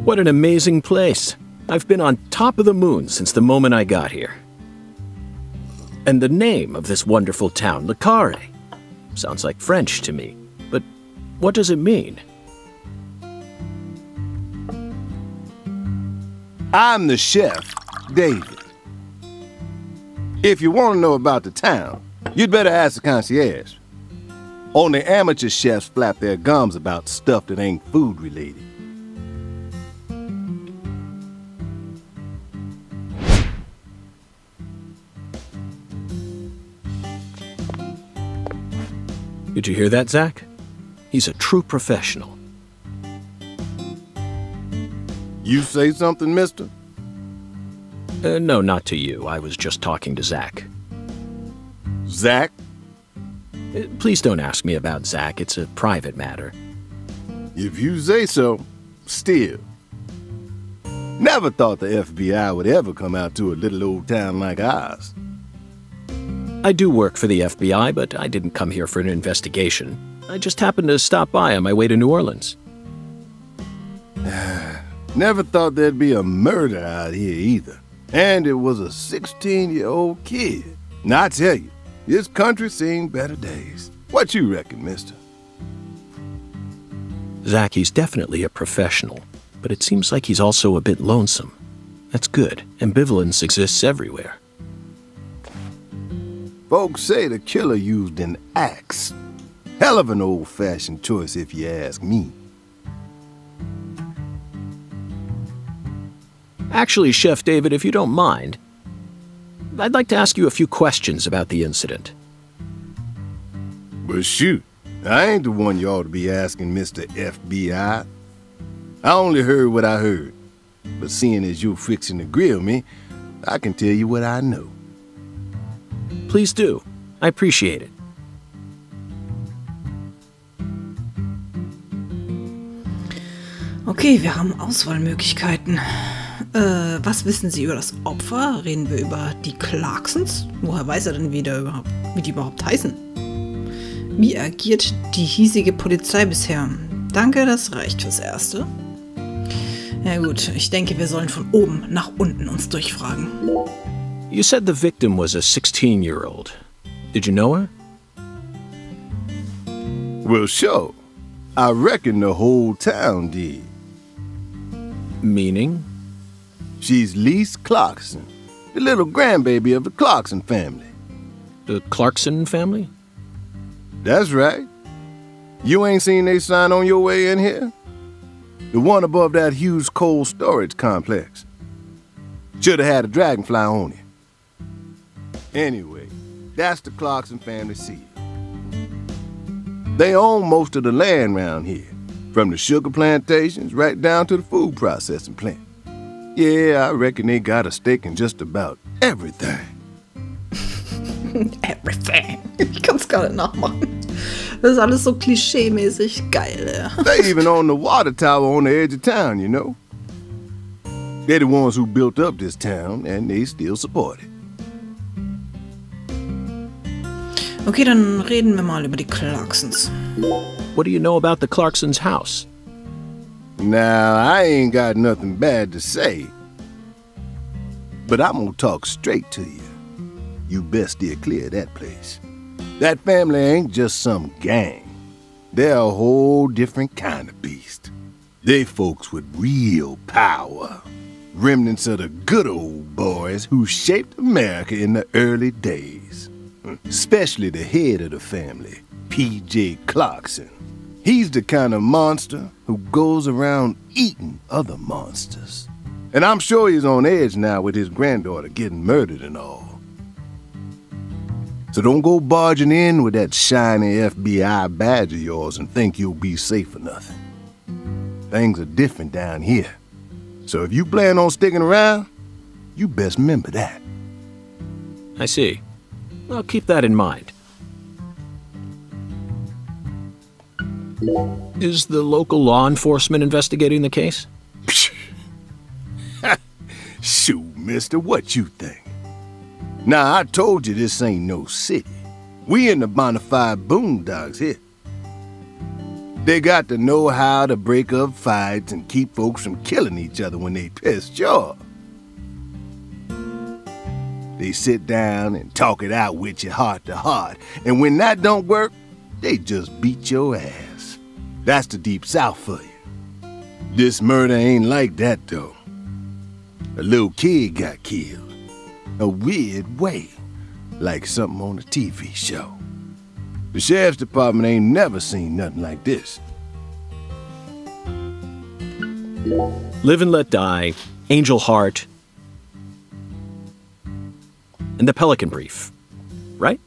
What an amazing place. I've been on top of the moon since the moment I got here. And the name of this wonderful town, Le Carré. Sounds like French to me. But what does it mean? I'm the chef, David. If you want to know about the town, you'd better ask the concierge. Only amateur chefs flap their gums about stuff that ain't food-related. Did you hear that, Zach? He's a true professional. You say something, mister? No, not to you. I was just talking to Zach. Zach? Please don't ask me about Zach. It's a private matter. If you say so, still. Never thought the FBI would ever come out to a little old town like ours. I do work for the FBI, but I didn't come here for an investigation. I just happened to stop by on my way to New Orleans. Never thought there'd be a murder out here either. And it was a 16-year-old kid. Now I tell you, this country's seen better days. What you reckon, mister? Zach, he's definitely a professional, but it seems like he's also a bit lonesome. That's good. Ambivalence exists everywhere. Folks say the killer used an axe. Hell of an old-fashioned choice if you ask me. Actually, Chef David, if you don't mind, I'd like to ask you a few questions about the incident. But shoot, I ain't the one you ought to be asking, Mr. FBI. I only heard what I heard. But seeing as you're fixing to grill me, I can tell you what I know. Please do. I appreciate it. Okay, wir haben Auswahlmöglichkeiten. Was wissen Sie über das Opfer? Reden wir über die Clarksons? Woher weiß er denn, wie die überhaupt heißen? Wie agiert die hiesige Polizei bisher? Danke, das reicht fürs Erste. Ja gut, ich denke, wir sollen von oben nach unten uns durchfragen. You said the victim was a 16-year-old. Did you know her? Well, sure. I reckon the whole town did. Meaning? She's Lise Clarkson, the little grandbaby of the Clarkson family. The Clarkson family? That's right. You ain't seen they sign on your way in here? The one above that huge cold storage complex. Should have had a dragonfly on it. Anyway, that's the Clarkson family seal. They own most of the land around here, from the sugar plantations right down to the food processing plant. Yeah, I reckon they got a stake in just about everything. Everything. Ich kann's gar nicht nachmachen. Das ist alles so klischee-mäßig geil, ja. They even own the water tower on the edge of town, you know. They're the ones who built up this town, and they still support it. Okay, dann reden wir mal über die Clarksons. What do you know about the Clarksons' house? Now, I ain't got nothing bad to say. But I'm gonna talk straight to you. You best steer clear of that place. That family ain't just some gang. They're a whole different kind of beast. They folks with real power. Remnants of the good old boys who shaped America in the early days. Especially the head of the family, P.J. Clarkson. He's the kind of monster who goes around eating other monsters. And I'm sure he's on edge now with his granddaughter getting murdered and all. So don't go barging in with that shiny FBI badge of yours and think you'll be safe for nothing. Things are different down here. So if you plan on sticking around, you best remember that. I see. I'll keep that in mind. Is the local law enforcement investigating the case? Shoot, mister, what you think? Now, I told you this ain't no city. We in the bonafide boondocks here. They got to know how to break up fights and keep folks from killing each other when they pissed you off. They sit down and talk it out with you heart to heart. And when that don't work, they just beat your ass. That's the Deep South for you. This murder ain't like that, though. A little kid got killed. A weird way. Like something on a TV show. The sheriff's department ain't never seen nothing like this. Live and Let Die, Angel Heart, and The Pelican Brief, right?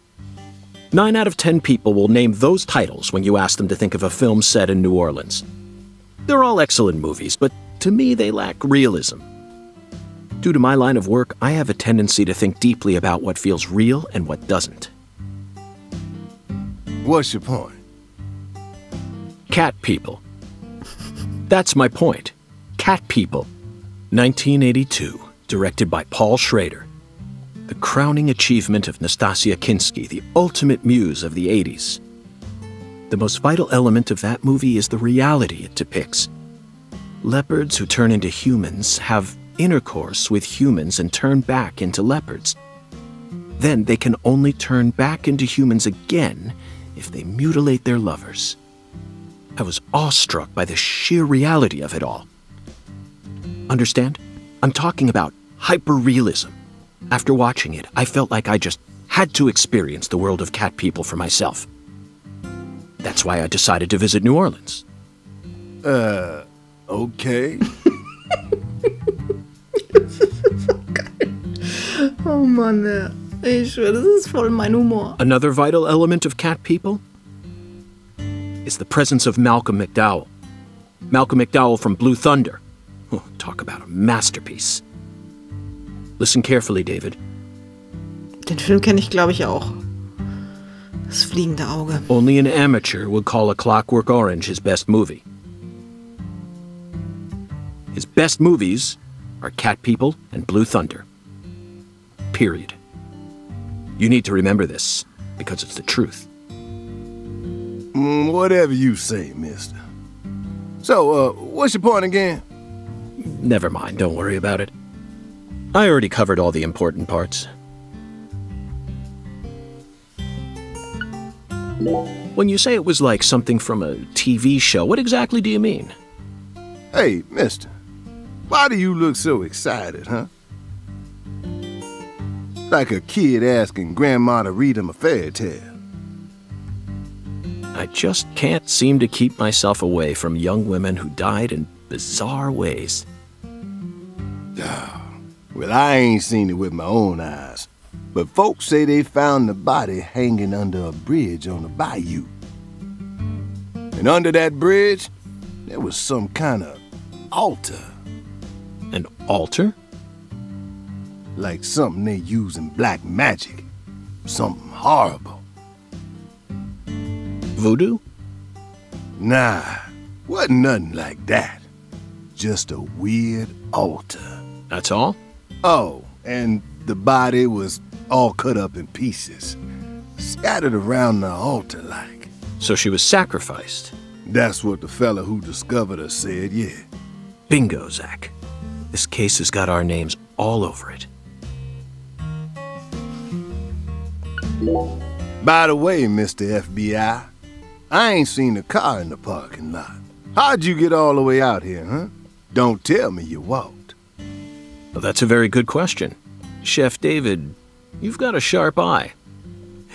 9 out of 10 people will name those titles when you ask them to think of a film set in New Orleans. They're all excellent movies, but to me they lack realism. Due to my line of work, I have a tendency to think deeply about what feels real and what doesn't. What's your point? Cat People. That's my point. Cat People. 1982, directed by Paul Schrader. The crowning achievement of Nastasia Kinski, the ultimate muse of the 80s. The most vital element of that movie is the reality it depicts. Leopards who turn into humans have intercourse with humans and turn back into leopards. Then they can only turn back into humans again if they mutilate their lovers. I was awestruck by the sheer reality of it all. Understand? I'm talking about hyper-realism. After watching it, I felt like I just had to experience the world of Cat People for myself. That's why I decided to visit New Orleans. Okay. Oh Mann, ich schwöre, das ist voll mein Humor. Another vital element of Cat People is the presence of Malcolm McDowell. Malcolm McDowell from Blue Thunder. Oh, talk about a masterpiece. Listen carefully, David. Den Film kenne ich, glaube ich, auch. Das fliegende Auge. Only an amateur would call A Clockwork Orange his best movie. His best movies are Cat People and Blue Thunder. Period. You need to remember this, because it's the truth. Whatever you say, mister. So, what's your point again? Never mind, don't worry about it. I already covered all the important parts. When you say it was like something from a TV show, what exactly do you mean? Hey, mister. Why do you look so excited, huh? Like a kid asking Grandma to read him a fairy tale. I just can't seem to keep myself away from young women who died in bizarre ways. Well, I ain't seen it with my own eyes, but folks say they found the body hanging under a bridge on the bayou. And under that bridge, there was some kind of altar. An altar? Like something they use in black magic. Something horrible. Voodoo? Nah, wasn't nothing like that. Just a weird altar. That's all? Oh, and the body was all cut up in pieces. Scattered around the altar like. So she was sacrificed? That's what the fella who discovered her said, yeah. Bingo, Zach. This case has got our names all over it. By the way, Mr. FBI, I ain't seen a car in the parking lot. How'd you get all the way out here, huh? Don't tell me you walked. Well, that's a very good question. Chef David, you've got a sharp eye.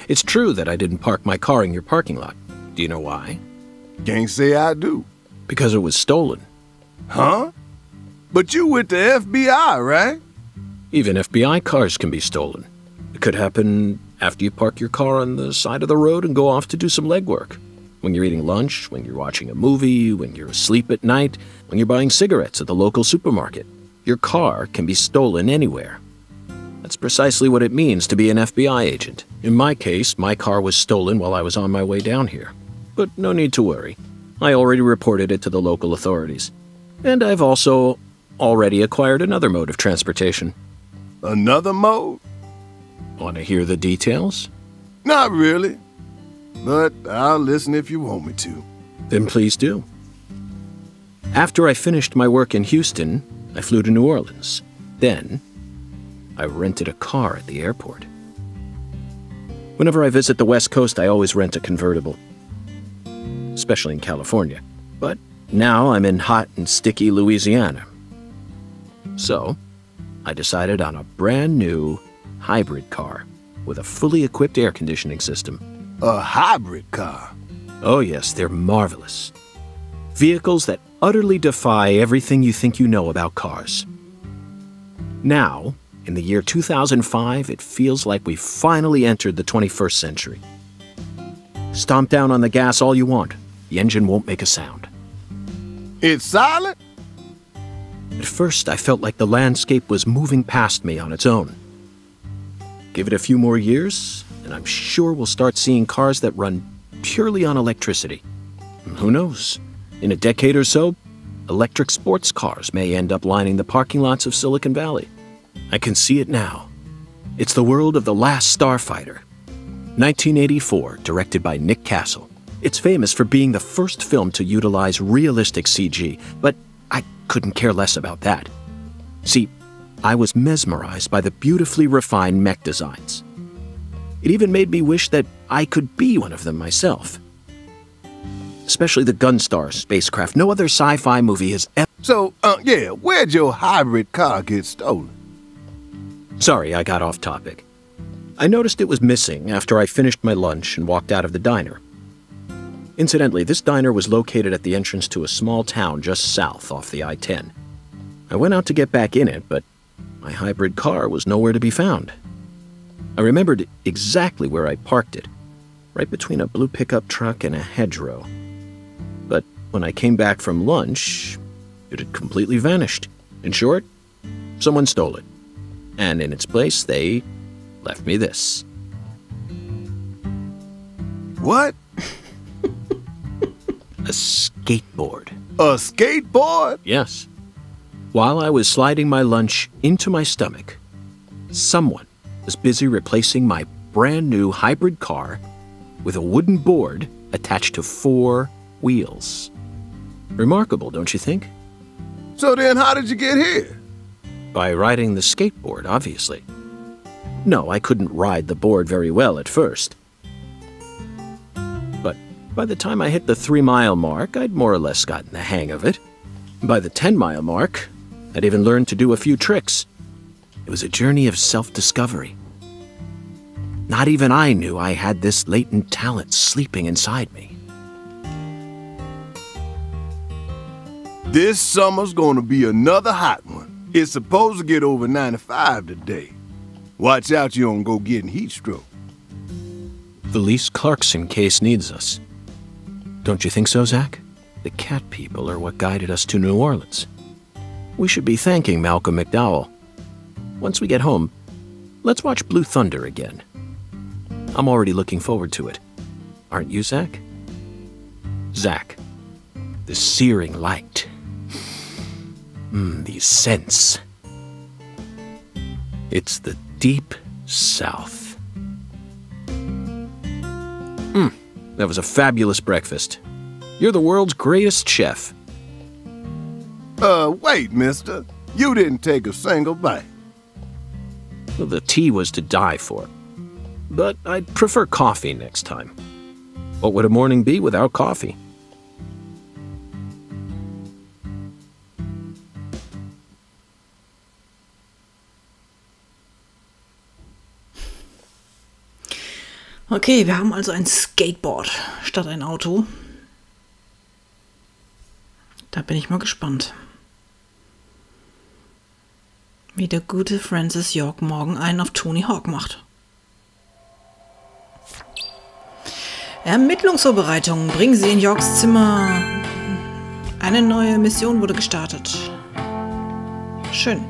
It's true that I didn't park my car in your parking lot. Do you know why? Can't say I do. Because it was stolen. Huh? But you with the FBI, right? Even FBI cars can be stolen. It could happen after you park your car on the side of the road and go off to do some legwork. When you're eating lunch, when you're watching a movie, when you're asleep at night, when you're buying cigarettes at the local supermarket. Your car can be stolen anywhere. That's precisely what it means to be an FBI agent. In my case, my car was stolen while I was on my way down here. But no need to worry. I already reported it to the local authorities. And I've also already acquired another mode of transportation. Another mode? Want to hear the details? Not really. But I'll listen if you want me to. Then please do. After I finished my work in Houston, I flew to New Orleans. Then, I rented a car at the airport. Whenever I visit the West Coast, I always rent a convertible, especially in California. But now I'm in hot and sticky Louisiana. So, I decided on a brand new hybrid car with a fully equipped air conditioning system. A hybrid car? Oh yes, they're marvelous. Vehicles that utterly defy everything you think you know about cars. Now, in the year 2005, it feels like we've finally entered the 21st century. Stomp down on the gas all you want. The engine won't make a sound. It's silent? At first, I felt like the landscape was moving past me on its own. Give it a few more years, and I'm sure we'll start seeing cars that run purely on electricity. And who knows? In a decade or so, electric sports cars may end up lining the parking lots of Silicon Valley. I can see it now. It's the world of The Last Starfighter. 1984, directed by Nick Castle. It's famous for being the first film to utilize realistic CG, but I couldn't care less about that. See, I was mesmerized by the beautifully refined mech designs. It even made me wish that I could be one of them myself. Especially the Gunstar spacecraft. No other sci-fi movie has ever... So, where'd your hybrid car get stolen? Sorry, I got off topic. I noticed it was missing after I finished my lunch and walked out of the diner. Incidentally, this diner was located at the entrance to a small town just south off the I-10. I went out to get back in it, but my hybrid car was nowhere to be found. I remembered exactly where I parked it, right between a blue pickup truck and a hedgerow. But when I came back from lunch, it had completely vanished. In short, someone stole it. And in its place, they left me this. What? A skateboard. A skateboard? Yes. While I was sliding my lunch into my stomach, someone was busy replacing my brand new hybrid car with a wooden board attached to 4 wheels. Remarkable, don't you think? So then how did you get here? By riding the skateboard, obviously. No, I couldn't ride the board very well at first. But by the time I hit the 3-mile mark, I'd more or less gotten the hang of it. By the 10-mile mark, I'd even learned to do a few tricks. It was a journey of self-discovery. Not even I knew I had this latent talent sleeping inside me. This summer's gonna be another hot one. It's supposed to get over 95 today. Watch out you don't go getting heat stroke. The Lise Clarkson case needs us. Don't you think so, Zach? The cat people are what guided us to New Orleans. We should be thanking Malcolm McDowell. Once we get home, let's watch Blue Thunder again. I'm already looking forward to it. Aren't you, Zach? Zach, the searing light. These scents. It's the deep south. That was a fabulous breakfast. You're the world's greatest chef. Wait, mister. You didn't take a single bite. Well, the tea was to die for. But I'd prefer coffee next time. What would a morning be without coffee? Okay, wir haben also ein Skateboard statt ein Auto. Da bin ich mal gespannt, wie der gute Francis York morgen einen auf Tony Hawk macht. Ermittlungsvorbereitungen bringen Sie in Yorks Zimmer. Eine neue Mission wurde gestartet. Schön.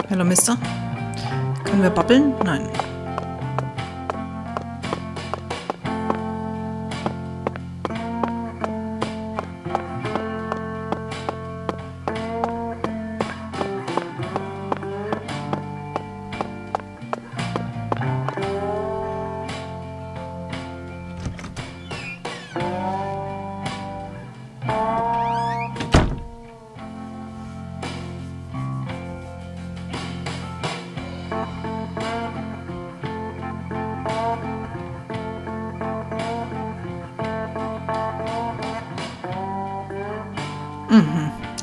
Hallo, Mister. Können wir babbeln? Nein.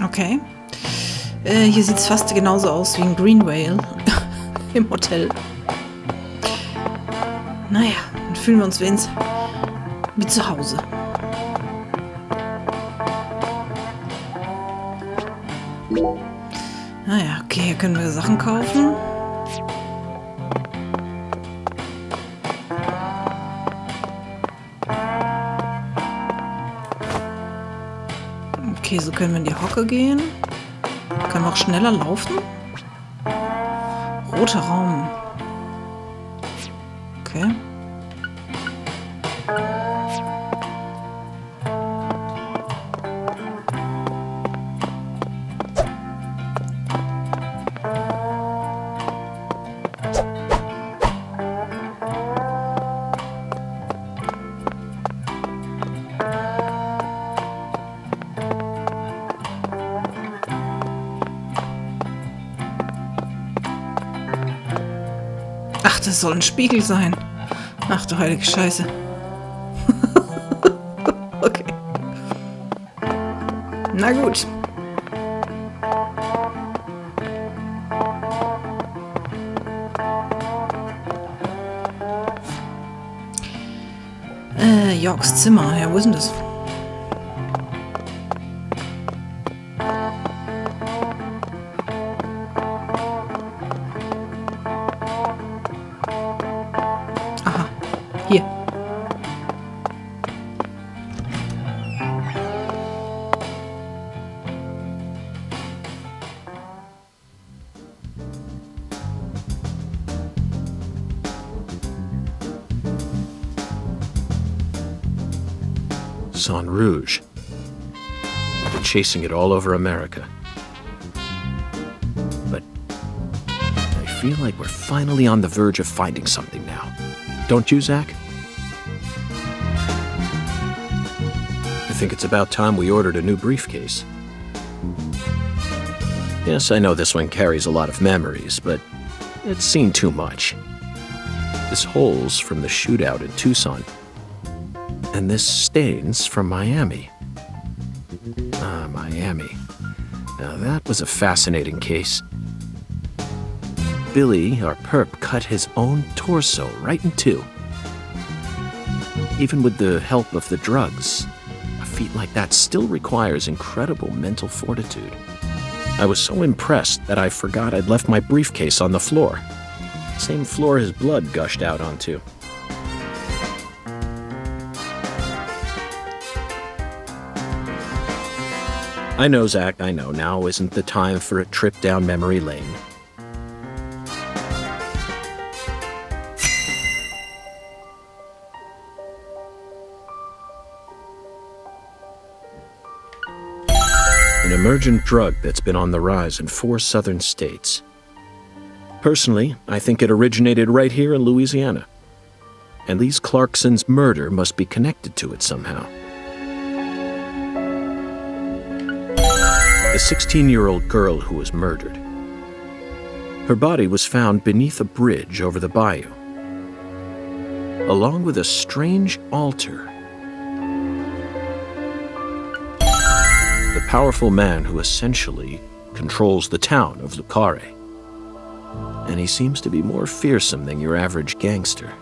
Okay. Hier sieht es fast genauso aus wie ein Green Whale im Hotel. Naja, dann fühlen wir uns wenigstens wie zu Hause. Naja, okay, hier können wir Sachen kaufen. Okay, so können wir in die Hocke gehen. Können wir auch schneller laufen? Roter Raum. Okay. Ach, das soll ein Spiegel sein. Ach du heilige Scheiße. Okay. Na gut. Yorks Zimmer. Ja, wo ist denn das? Hier. Baton Rouge. We've been chasing it all over America. But I feel like we're finally on the verge of finding something now. Don't you, Zach? I think it's about time we ordered a new briefcase. Yes, I know this one carries a lot of memories, but it's seen too much. This hole's from the shootout in Tucson. And this stain's from Miami. Ah, Miami. Now that was a fascinating case. Billy, our perp, cut his own torso right in two. Even with the help of the drugs, a feat like that still requires incredible mental fortitude. I was so impressed that I forgot I'd left my briefcase on the floor. Same floor his blood gushed out onto. I know, Zach, I know. Now isn't the time for a trip down memory lane. An emergent drug that's been on the rise in 4 southern states. Personally, I think it originated right here in Louisiana. And Lise Clarkson's murder must be connected to it somehow. The 16-year-old girl who was murdered. Her body was found beneath a bridge over the bayou, along with a strange altar. The powerful man who essentially controls the town of Lucare. And he seems to be more fearsome than your average gangster.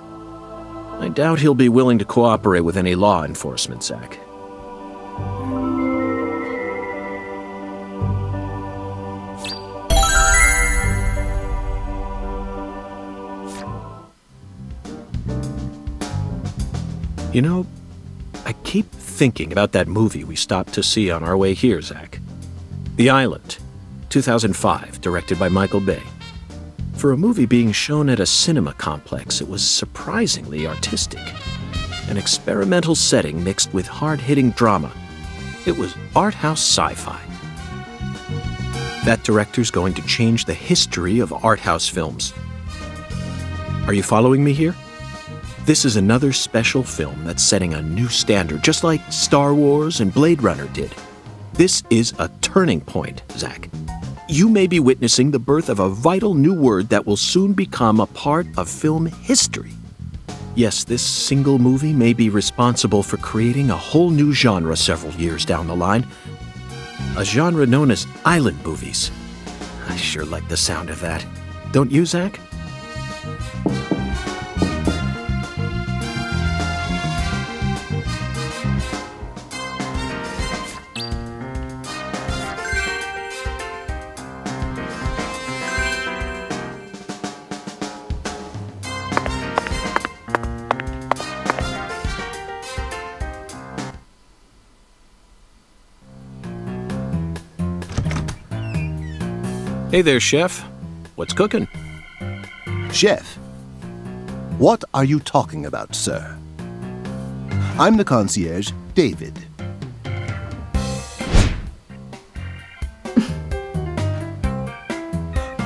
I doubt he'll be willing to cooperate with any law enforcement, Zach. You know, I keep thinking about that movie we stopped to see on our way here, Zach. The Island, 2005, directed by Michael Bay. For a movie being shown at a cinema complex, it was surprisingly artistic. An experimental setting mixed with hard-hitting drama. It was art house sci-fi. That director's going to change the history of art house films. Are you following me here? This is another special film that's setting a new standard, just like Star Wars and Blade Runner did. This is a turning point, Zach. You may be witnessing the birth of a vital new word that will soon become a part of film history. Yes, this single movie may be responsible for creating a whole new genre several years down the line, A genre known as island movies. I sure like the sound of that. Don't you, Zach? Hey there, Chef. What's cooking? Chef, what are you talking about, sir? I'm the concierge, David.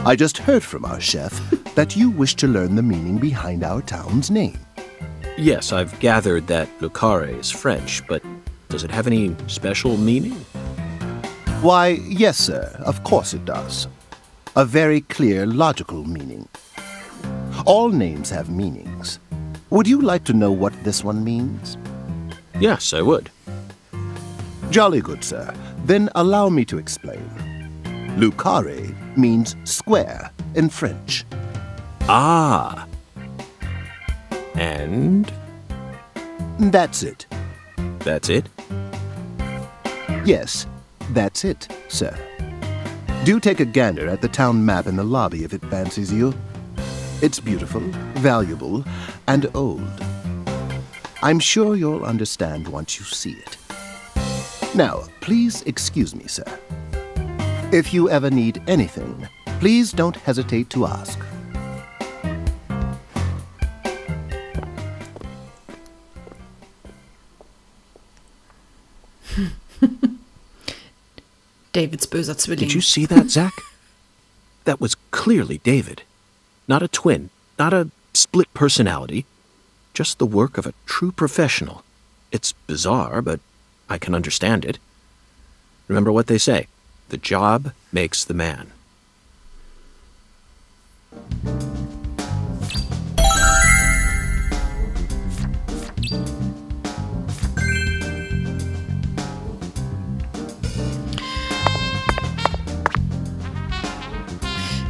I just heard from our chef that you wish to learn the meaning behind our town's name. Yes, I've gathered that Lucare is French, but does it have any special meaning? Why, yes, sir, of course it does. A very clear, logical meaning. All names have meanings. Would you like to know what this one means? Yes, I would. Jolly good, sir. Then allow me to explain. Lucare means square in French. Ah. And? That's it. That's it? Yes, that's it, sir. Do take a gander at the town map in the lobby if it fancies you. It's beautiful, valuable, and old. I'm sure you'll understand once you see it. Now, please excuse me, sir. If you ever need anything, please don't hesitate to ask. Davids böser Zwilling. Did you see that, Zach? That was clearly David. Not a twin, not a split personality. Just the work of a true professional. It's bizarre, but I can understand it. Remember what they say, the job makes the man.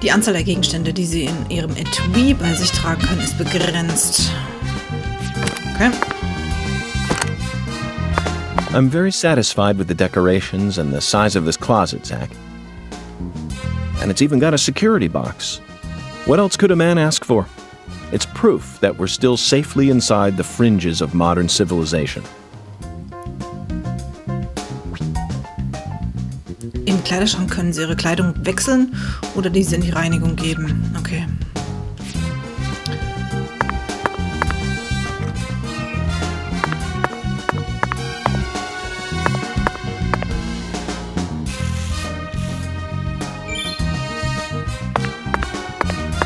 Die Anzahl der Gegenstände, die sie in ihrem Etui bei sich tragen können, ist begrenzt. Okay. I'm very satisfied with the decorations and the size of this closet, Zach. And it's even got a security box. What else could a man ask for? It's proof that we're still safely inside the fringes of modern civilization. Im Kleiderschrank können sie ihre Kleidung wechseln oder diese in die Reinigung geben. Okay.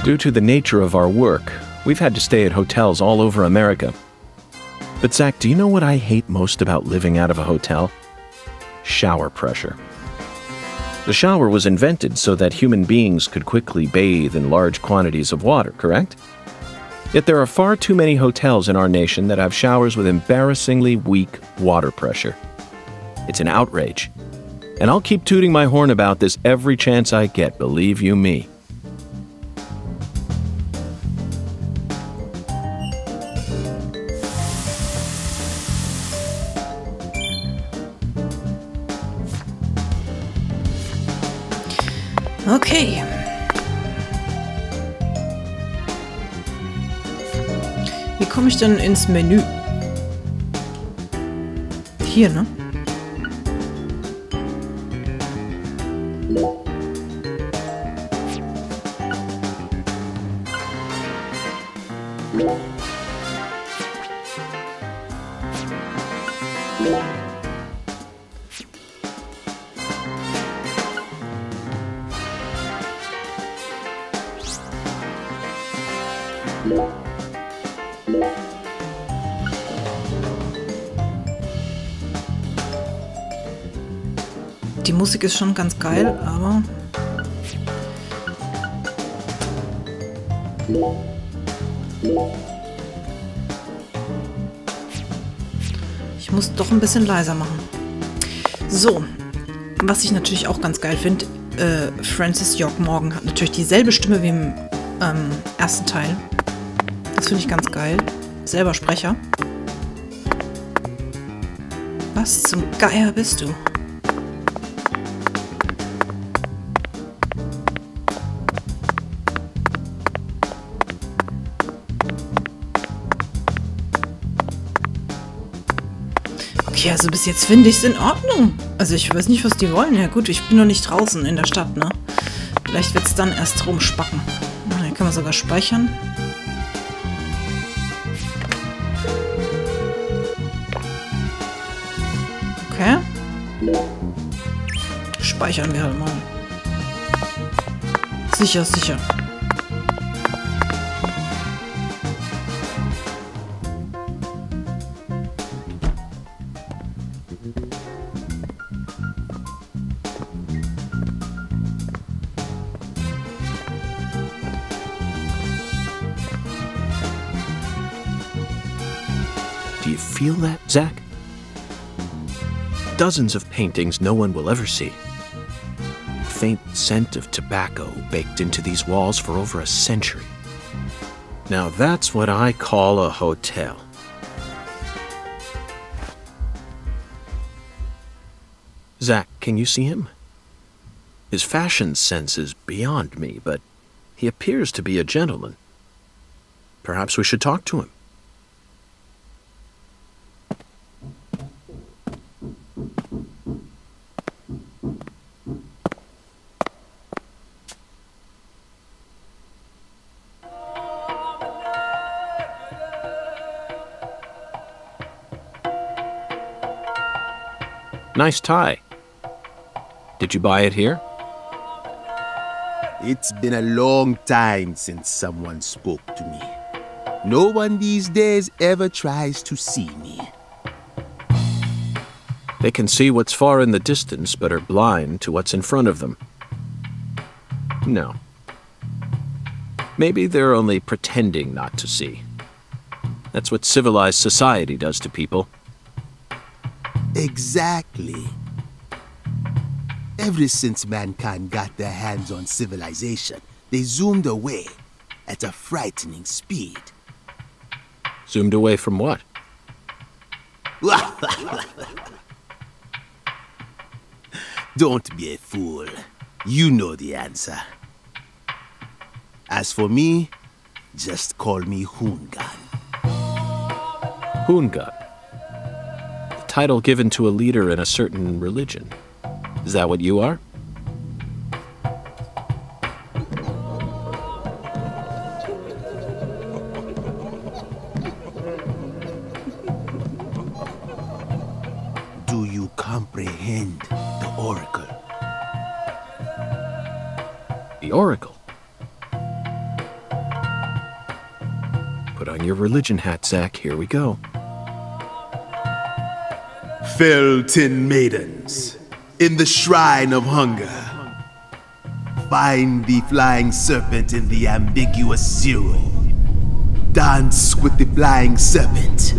Due to the nature of our work, we've had to stay at hotels all over America. But Zach, do you know what I hate most about living out of a hotel? Shower pressure. The shower was invented so that human beings could quickly bathe in large quantities of water, correct? Yet there are far too many hotels in our nation that have showers with embarrassingly weak water pressure. It's an outrage. And I'll keep tooting my horn about this every chance I get, believe you me. Okay. Wie komme ich denn ins Menü? Hier, ne? Die Musik ist schon ganz geil, aber ich muss doch ein bisschen leiser machen. So, Was ich natürlich auch ganz geil finde, Francis York Morgan hat natürlich dieselbe Stimme wie im ersten Teil. Das finde ich ganz geil. Selber Sprecher. Was zum Geier bist du? Okay, also bis jetzt finde ich es in Ordnung. Also ich weiß nicht, was die wollen. Ja gut, ich bin noch nicht draußen in der Stadt, ne? Vielleicht wird es dann erst rumspacken. Hier kann man sogar speichern. Okay. Speichern wir halt mal. Sicher, sicher. Do you feel that, Zach? Dozens of paintings no one will ever see. Faint scent of tobacco baked into these walls for over a century. Now that's what I call a hotel. Zach, can you see him? His fashion sense is beyond me, but he appears to be a gentleman. Perhaps we should talk to him. Nice tie. Did you buy it here? It's been a long time since someone spoke to me. No one these days ever tries to see me. They can see what's far in the distance, but are blind to what's in front of them. No. Maybe they're only pretending not to see. That's what civilized society does to people. Exactly. Ever since mankind got their hands on civilization, they zoomed away at a frightening speed. Zoomed away from what? Don't be a fool. You know the answer. As for me, just call me Hoongan. Hoongan. The title given to a leader in a certain religion. Is that what you are? Do you comprehend the Oracle? The Oracle? Put on your religion hat, Zach. Here we go. Fell 10 maidens in the shrine of hunger. Find the flying serpent in the ambiguous zero. Dance with the flying serpent,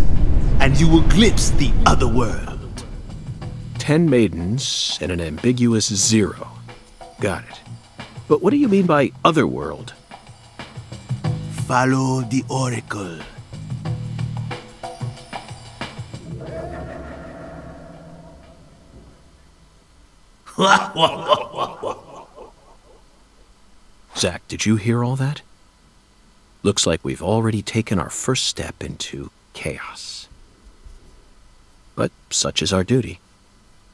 and you will glimpse the other world. 10 maidens and an ambiguous zero. Got it. But what do you mean by other world? Follow the Oracle. Zach, did you hear all that? Looks like we've already taken our first step into chaos. But such is our duty.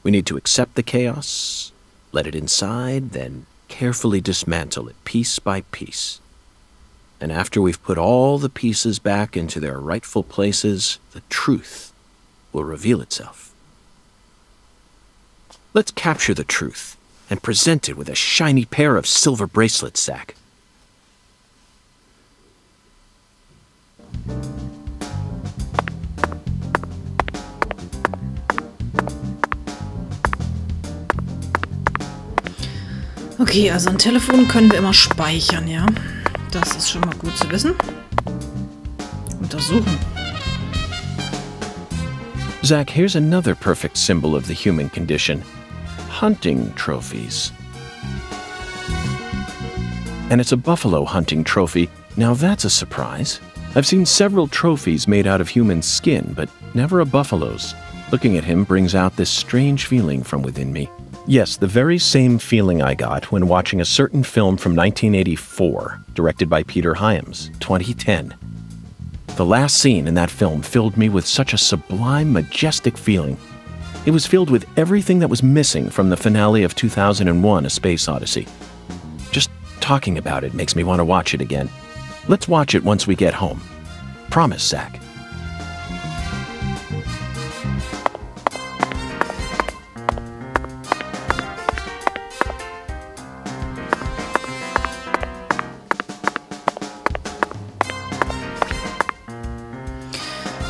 We need to accept the chaos, let it inside, then carefully dismantle it piece by piece. And after we've put all the pieces back into their rightful places, the truth will reveal itself. Let's capture the truth and present it with a shiny pair of silver bracelets, Zach. Okay, also ein Telefon können wir immer speichern, ja? Das ist schon mal gut zu wissen. Untersuchen. Zach, here's another perfect symbol of the human condition. hunting trophies. And it's a buffalo hunting trophy. Now that's a surprise. I've seen several trophies made out of human skin, but never a buffalo's. Looking at him brings out this strange feeling from within me. Yes, the very same feeling I got when watching a certain film from 1984, directed by Peter Hyams, 2010. The last scene in that film filled me with such a sublime, majestic feeling. It was filled with everything that was missing from the finale of 2001, A Space Odyssey. Just talking about it makes me want to watch it again. Let's watch it once we get home. Promise, Zach.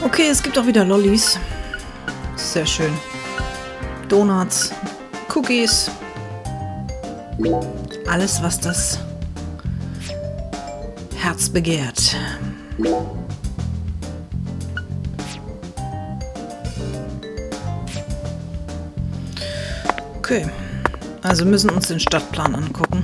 Okay, es gibt auch wieder Lollis. Sehr schön. Donuts, Cookies. Alles, was das Herz begehrt. Okay, also müssen uns den Stadtplan angucken.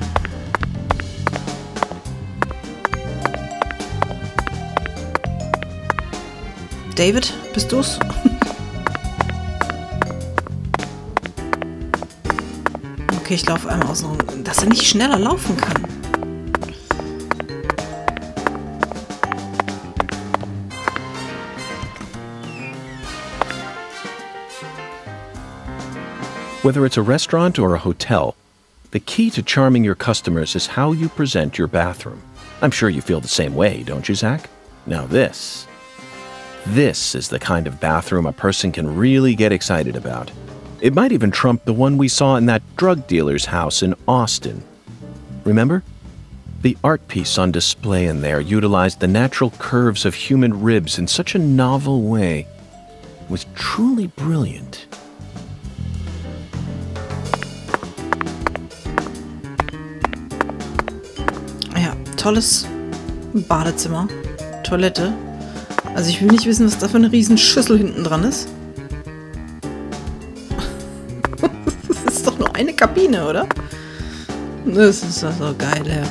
David, bist du's? Okay, ich laufe einmal außen rum, dass er nicht schneller laufen kann. Whether it's a restaurant or a hotel, the key to charming your customers is how you present your bathroom. I'm sure you feel the same way, don't you, Zach? Now this is the kind of bathroom a person can really get excited about. It might even trump the one we saw in that drug dealer's house in Austin. Remember? The art piece on display in there utilized the natural curves of human ribs in such a novel way. It was truly brilliant. Ja, tolles Badezimmer, Toilette. Also ich will nicht wissen, was da für eine riesen Schüssel hinten dran ist. Das ist doch nur eine Kabine, oder? Das ist doch so geil, ja.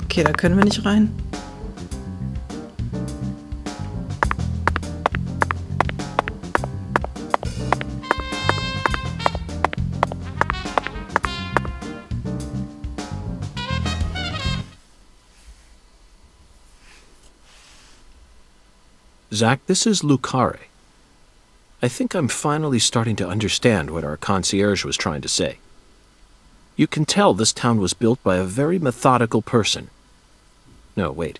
Okay, da können wir nicht rein. Zach, this is Lucare. I think I'm finally starting to understand what our concierge was trying to say. You can tell this town was built by a very methodical person. No, wait.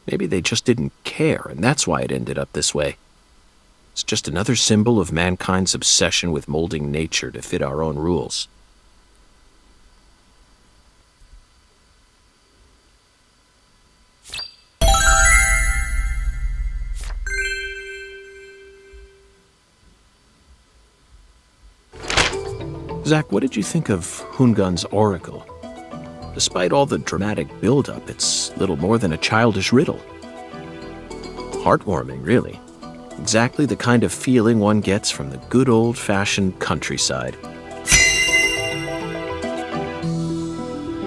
Maybe they just didn't care, and that's why it ended up this way. It's just another symbol of mankind's obsession with molding nature to fit our own rules. Zach, what did you think of Hungun's oracle? Despite all the dramatic build-up, it's little more than a childish riddle. Heartwarming, really. Exactly the kind of feeling one gets from the good old-fashioned countryside.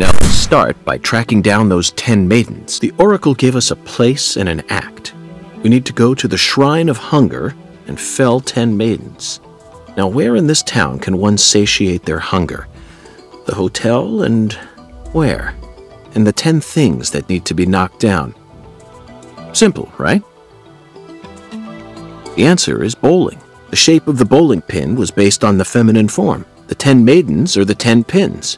Now let's start by tracking down those 10 maidens. The oracle gave us a place and an act. We need to go to the Shrine of Hunger and fell 10 maidens. Now, where in this town can one satiate their hunger? The hotel and where? And the 10 things that need to be knocked down. Simple, right? The answer is bowling. The shape of the bowling pin was based on the feminine form. The 10 maidens are the 10 pins.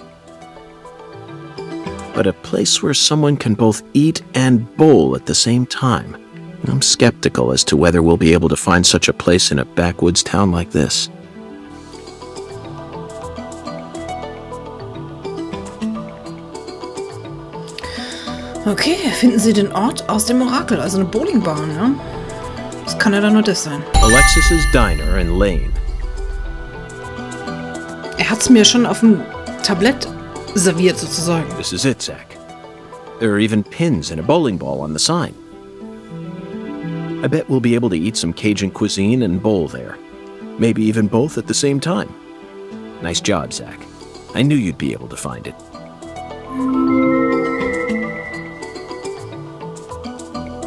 But a place where someone can both eat and bowl at the same time. I'm skeptical as to whether we'll be able to find such a place in a backwoods town like this. Okay, finden Sie den Ort aus dem Orakel, also eine Bowlingbahn, ja? Das kann ja dann nur das sein. Alexis's Diner and Lane. Er hat's mir schon auf dem Tablett serviert, sozusagen. This is it, Zach. There are even pins and a bowling ball on the sign. I bet we'll be able to eat some Cajun cuisine and bowl there. Maybe even both at the same time. Nice job, Zach. I knew you'd be able to find it.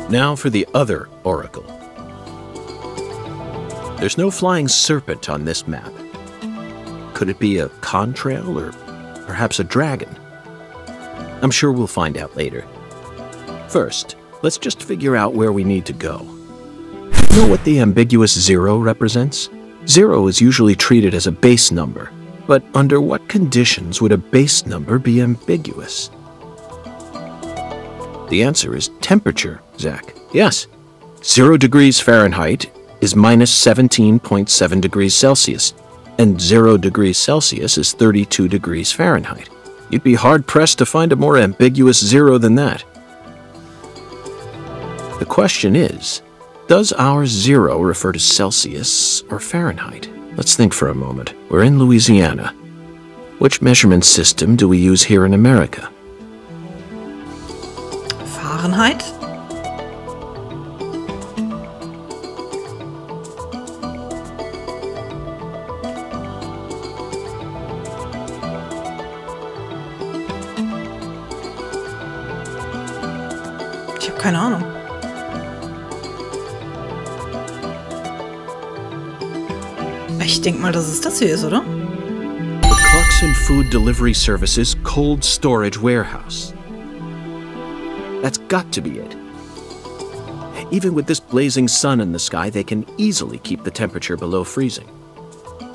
Now for the other oracle. There's no flying serpent on this map. Could it be a contrail or perhaps a dragon? I'm sure we'll find out later. First, let's just figure out where we need to go. Know what the ambiguous 0 represents? 0 is usually treated as a base number, but under what conditions would a base number be ambiguous? The answer is temperature, Zach. Yes. 0 degrees Fahrenheit is minus 17.7 degrees Celsius, and 0 degrees Celsius is 32 degrees Fahrenheit. You'd be hard-pressed to find a more ambiguous 0 than that. The question is, does our 0 refer to Celsius or Fahrenheit? Let's think for a moment. We're in Louisiana. Which measurement system do we use here in America? Fahrenheit? Ich habe keine Ahnung. Ich denke mal, dass es das hier ist, oder? The Clarkson Food Delivery Services Cold Storage Warehouse. That's got to be it. Even with this blazing sun in the sky, they can easily keep the temperature below freezing.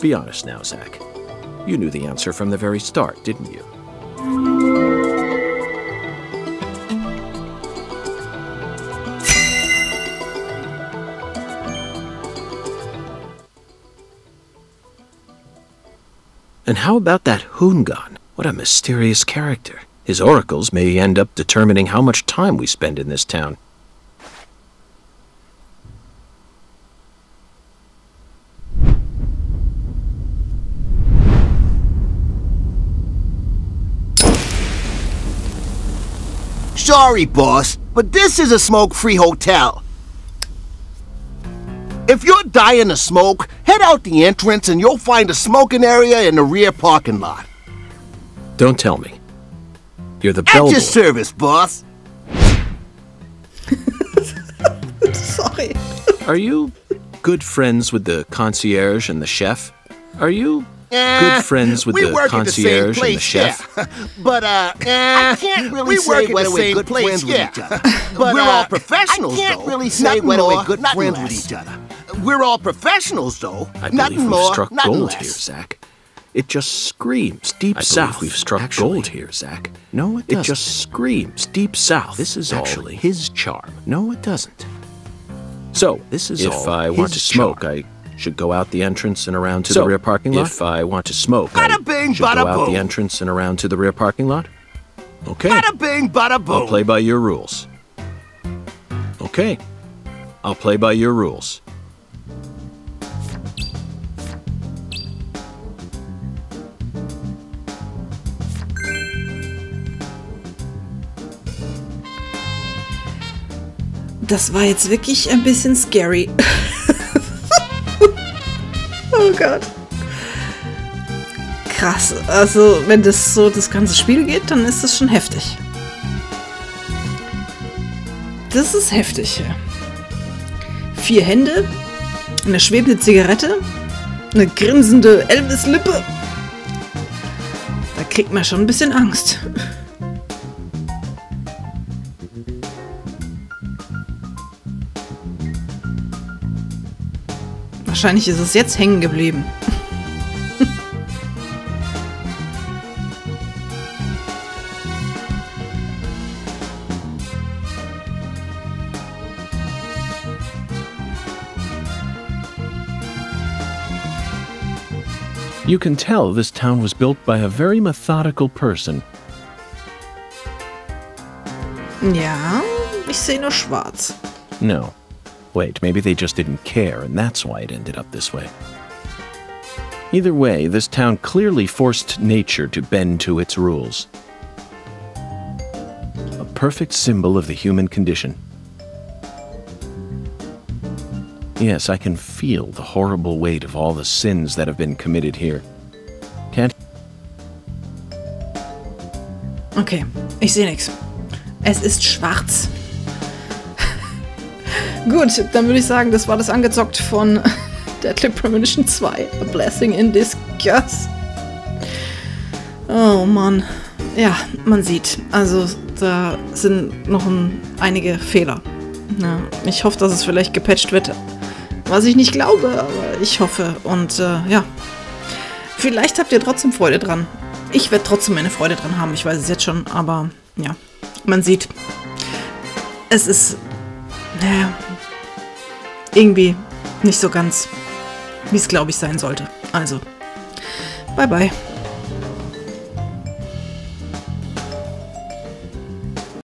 Be honest now, Zach. You knew the answer from the very start, didn't you? And how about that Hoongan? What a mysterious character. His oracles may end up determining how much time we spend in this town. Sorry, boss, but this is a smoke-free hotel. If you're dying to smoke, head out the entrance and you'll find a smoking area in the rear parking lot. Don't tell me. You're the At bellboy. your service, boss. Sorry. Are you good friends with the concierge and the chef? Are you good friends with the concierge and the chef? Yeah. But, I can't really say whether we're good friends with each other. But, we're all professionals, though. I can't really say whether we're good friends with each other. We're all professionals, though. I believe we've struck gold here, Zach. It just screams deep south. We've struck gold here, Zach. No, it doesn't. It just screams deep south. This is actually his charm. No, it doesn't. So, this is if I want to smoke, I should go out the entrance and around to the rear parking lot. If I want to smoke, I should go out the entrance and around to the rear parking lot. Okay. Bada bing, bada boom. I'll play by your rules. Okay. I'll play by your rules. Das war jetzt wirklich ein bisschen scary. Oh Gott. Krass. Also, wenn das so das ganze Spiel geht, dann ist das schon heftig. Das ist heftig. 4 Hände, eine schwebende Zigarette, eine grinsende Elvis-Lippe. Da kriegt man schon ein bisschen Angst. Wahrscheinlich ist es jetzt hängen geblieben. You can tell this town was built by a very methodical person. Ja, ich sehe nur schwarz. No. Wait, maybe they just didn't care, and that's why it ended up this way. Either way, this town clearly forced nature to bend to its rules. A perfect symbol of the human condition. Yes, I can feel the horrible weight of all the sins that have been committed here. Can't... Okay, ich sehe nichts. Es ist schwarz. Gut, dann würde ich sagen, das war das Angezockt von Deadly Premonition 2. A Blessing in Disguise. Oh Mann. Ja, man sieht. Also, da sind noch einige Fehler. Ja, ich hoffe, dass es vielleicht gepatcht wird. Was ich nicht glaube, aber ich hoffe. Und ja, vielleicht habt ihr trotzdem Freude dran. Ich werde trotzdem meine Freude dran haben. Ich weiß es jetzt schon, aber ja, man sieht, es ist irgendwie nicht so ganz, wie es, glaube ich, sein sollte. Also, bye bye.